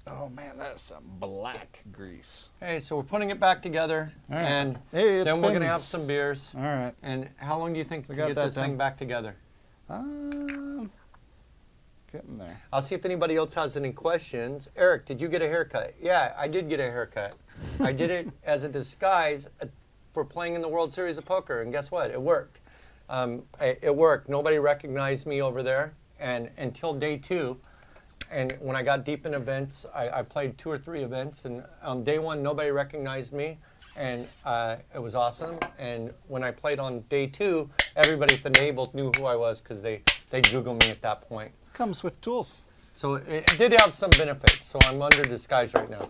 Oh man, that's some black grease. Hey, so we're putting it back together, All right. and Hey, it then we're gonna spins. have some beers. All right. And how long do you think We to got get that this thing done. back together? Getting there. I'll see if anybody else has any questions. Eric, did you get a haircut? Yeah, I did get a haircut. I did it as a disguise for playing in the World Series of Poker, and guess what? It worked. It worked. Nobody recognized me over there, and until day 2, and when I got deep in events, I played 2 or 3 events, and on day 1, nobody recognized me, and it was awesome. And when I played on day 2, everybody at the table knew who I was because they Google me at that point. Comes with tools. So it did have some benefits. So I'm under disguise right now.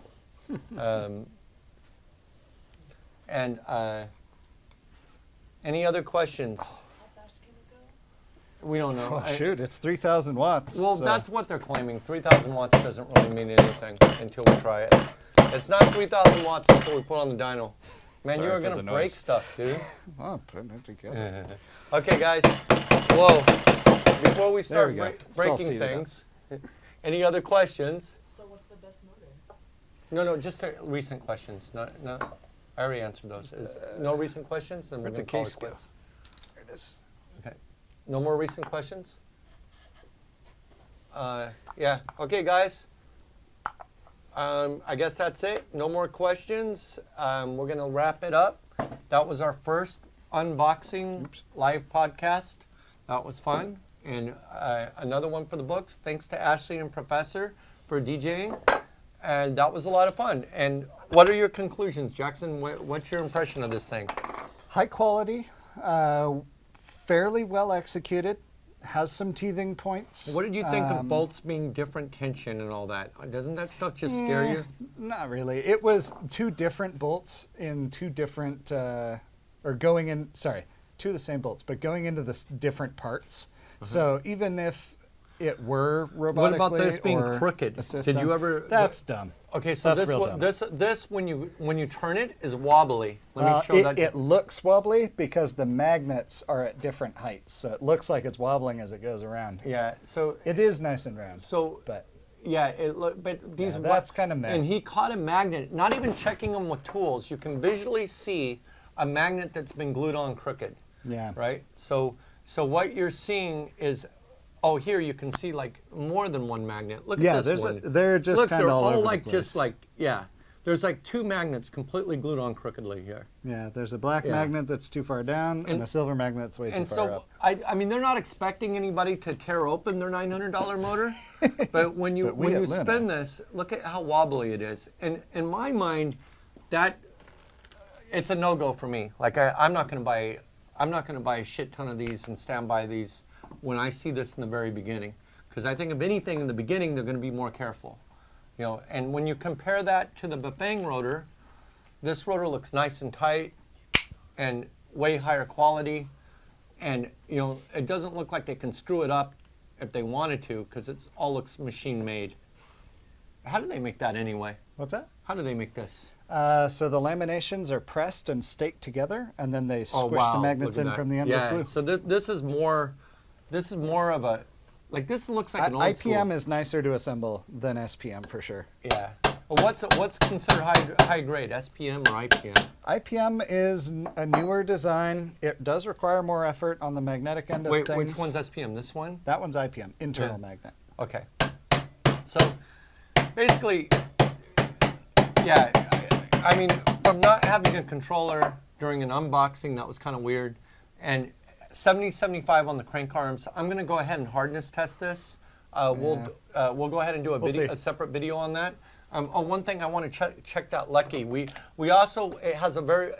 Any other questions? How fast can it go? We don't know. Oh, shoot, it's 3,000 watts. Well, so- that's what they're claiming. 3,000 watts doesn't really mean anything until we try it. It's not 3,000 watts until we put on the dyno. Man, Sorry you are for going the to break noise. stuff, dude. Oh, putting it together. Okay, guys. Whoa. Before we start we go. It's all breaking seated up. things, any other questions? So what's the best motor? No, just recent questions. Not. I already answered those. No recent questions? Then we're Where'd going the to call case it go? quits. There it is. Okay. No more recent questions? Yeah. Okay, guys. I guess that's it. No more questions. We're going to wrap it up. That was our first unboxing live podcast. That was fun. And another one for the books. Thanks to Ashley and Professor for DJing. And that was a lot of fun. And what are your conclusions, Jackson? What's your impression of this thing? High quality, fairly well executed, has some teething points. What did you think of bolts being different tension and all that? Doesn't that stuff just scare you? Not really. It was 2 different bolts in 2 different, two of the same bolts, but going into the different parts. So even if it were robotically What about this being or crooked? a Did system, you ever? That's dumb. Okay, so That's real dumb. this when you turn it is wobbly. Let me show that. It looks wobbly because the magnets are at different heights, so it looks like it's wobbling as it goes around. Yeah. So It is nice and round. but yeah, but these that's kinda meh. And he caught a magnet. Not even checking them with tools, you can visually see a magnet that's been glued on crooked. Yeah. Right. So what you're seeing is. Oh, here you can see like more than one magnet. Look at this one. They're just Look, kind they're of all over the like place. just like There's like 2 magnets completely glued on crookedly here. Yeah, there's a black Yeah. magnet that's too far down and a silver magnet that's way too And far so up. I mean they're not expecting anybody to tear open their $900 motor, but when you But we at Luna. spin this, look at how wobbly it is. And in my mind, that it's a no-go for me. Like I'm not going to buy a shit ton of these and stand by these when I see this in the very beginning. Because I think if anything in the beginning, they're going to be more careful. You know, and when you compare that to the Bafang rotor, this rotor looks nice and tight and way higher quality. And, you know, it doesn't look like they can screw it up if they wanted to because it all looks machine made. How do they make that anyway? What's that? How do they make this? So the laminations are pressed and staked together, and then they squish the magnets look in at from that. the end with glue. Yeah, so this is more of a, like this looks like an old school. IPM is nicer to assemble than SPM for sure. Yeah. Well, what's considered high grade, SPM or IPM? IPM is a newer design. It does require more effort on the magnetic end of Wait, things. which one's SPM? This one? That one's IPM, internal Yeah. magnet. Okay. So basically, yeah, I mean, from not having a controller during an unboxing, that was kind of weird. And 70-75 on the crank arms. I'm going to go ahead and hardness test this. We'll go ahead and do a separate video on that. One thing I want to check that Lucky. We also, it has a very,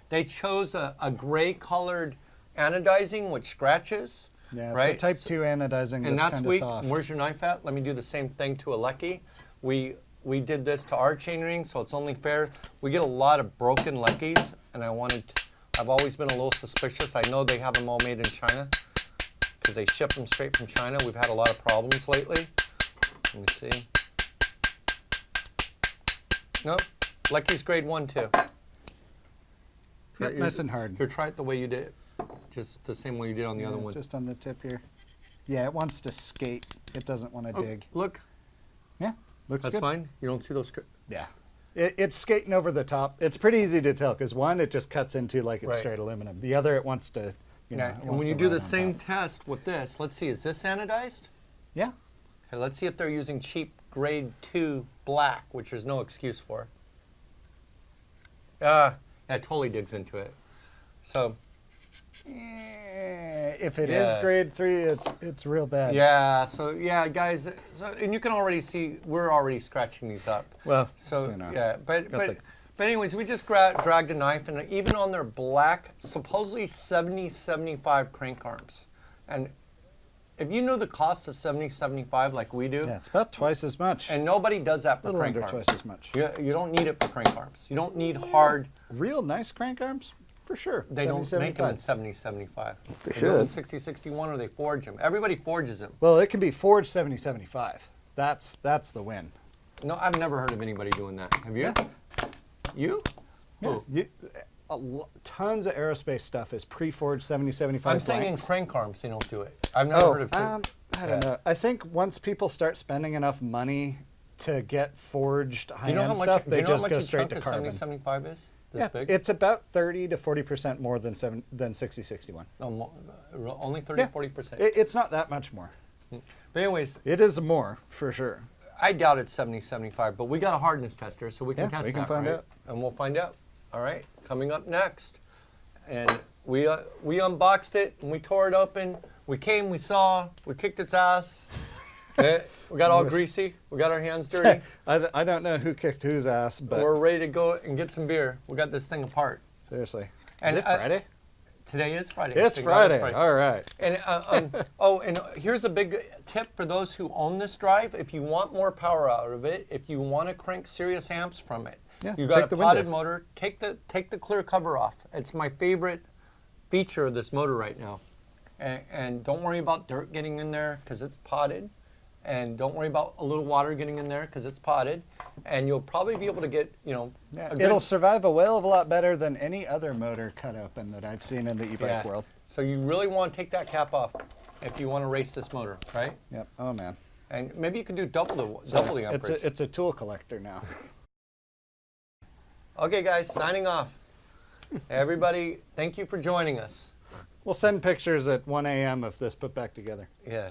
they chose a gray colored anodizing which scratches. Yeah, right? it's a type 2 anodizing And that's that's kind of weak. soft. Where's your knife at? Let me do the same thing to a Lucky. We did this to our chainring, so it's only fair. We get a lot of broken Luckies, and I've always been a little suspicious. I know they have them all made in China because they ship them straight from China. We've had a lot of problems lately. Let me see. Nope. Lucky's grade 1 too. Yep, nice and hard. Here, try it the way you did. Just the same way you did on the other one. Just on the tip here. Yeah, it wants to skate. It doesn't want to Oh, dig. look, Yeah, looks that's good. fine. You don't see those. Yeah. It's skating over the top. It's pretty easy to tell because one, it just cuts into like it's Right. straight aluminum. The other, it wants to, you know, Yeah, it and wants when you to do ride the on same top. test with this, let's see, is this anodized? Yeah. Okay, let's see if they're using cheap grade 2 black, which there's no excuse for. Yeah, it totally digs into it. So, If it is Yeah. grade 3, it's real bad. Yeah, so yeah, guys, and you can already see we're already scratching these up. Well, So you know, yeah, but got the- anyways, we just dragged a knife, and even on their black, supposedly 70-75 crank arms, and if you know the cost of 70-75 like we do, Yeah, it's about twice as much. and nobody does that a for little crank under arms. twice as much. You don't need it for crank arms. You don't need hard. Real nice crank arms, for sure. They don't make them in 70-75. 70-75. They should. do them in 60-61 or they forge them. Everybody forges them. Well, it can be forged 70-75. That's the win. No, I've never heard of anybody doing that. Have you? Yeah. You? Yeah. Tons of aerospace stuff is pre-forged 70-75 I'm saying in blanks. crank arms they don't do it. I've never heard of I don't know. I think once people start spending enough money to get forged Do you know how high-end much? stuff, Do they you know how just much go a straight chunk to of carbon. 70-75 is? This Yeah, big? it's about 30 to 40% more than 60-61. No, only 30-40%. It's not that much more. But anyways, It is more for sure. I doubt it's 70-75, but we got a hardness tester, so we can Yeah, test we can that, find right? out. And we'll find out. All right, coming up next. And we unboxed it, and we tore it open. We came, we saw, we kicked its ass. We got all greasy. We got our hands dirty. I don't know who kicked whose ass, but We're ready to go and get some beer. We got this thing apart. seriously. And is it Friday? Today is Friday. It's Thank God Friday. All right. And and here's a big tip for those who own this drive. If you want more power out of it, if you want to crank serious amps from it, Yeah, you got take a the potted window. motor. Take the clear cover off. It's my favorite feature of this motor right now. And don't worry about dirt getting in there because it's potted. And don't worry about a little water getting in there because it's potted. And you'll probably be able to get, a good- It'll survive a whale of a lot better than any other motor cut open that I've seen in the e-bike world. So you really want to take that cap off if you want to race this motor, right? Yep. Oh man. And maybe you could do double the amperage. It's a tool collector now. Okay, guys, signing off. Everybody, thank you for joining us. We'll send pictures at 1 a.m. of this put back together. Yeah.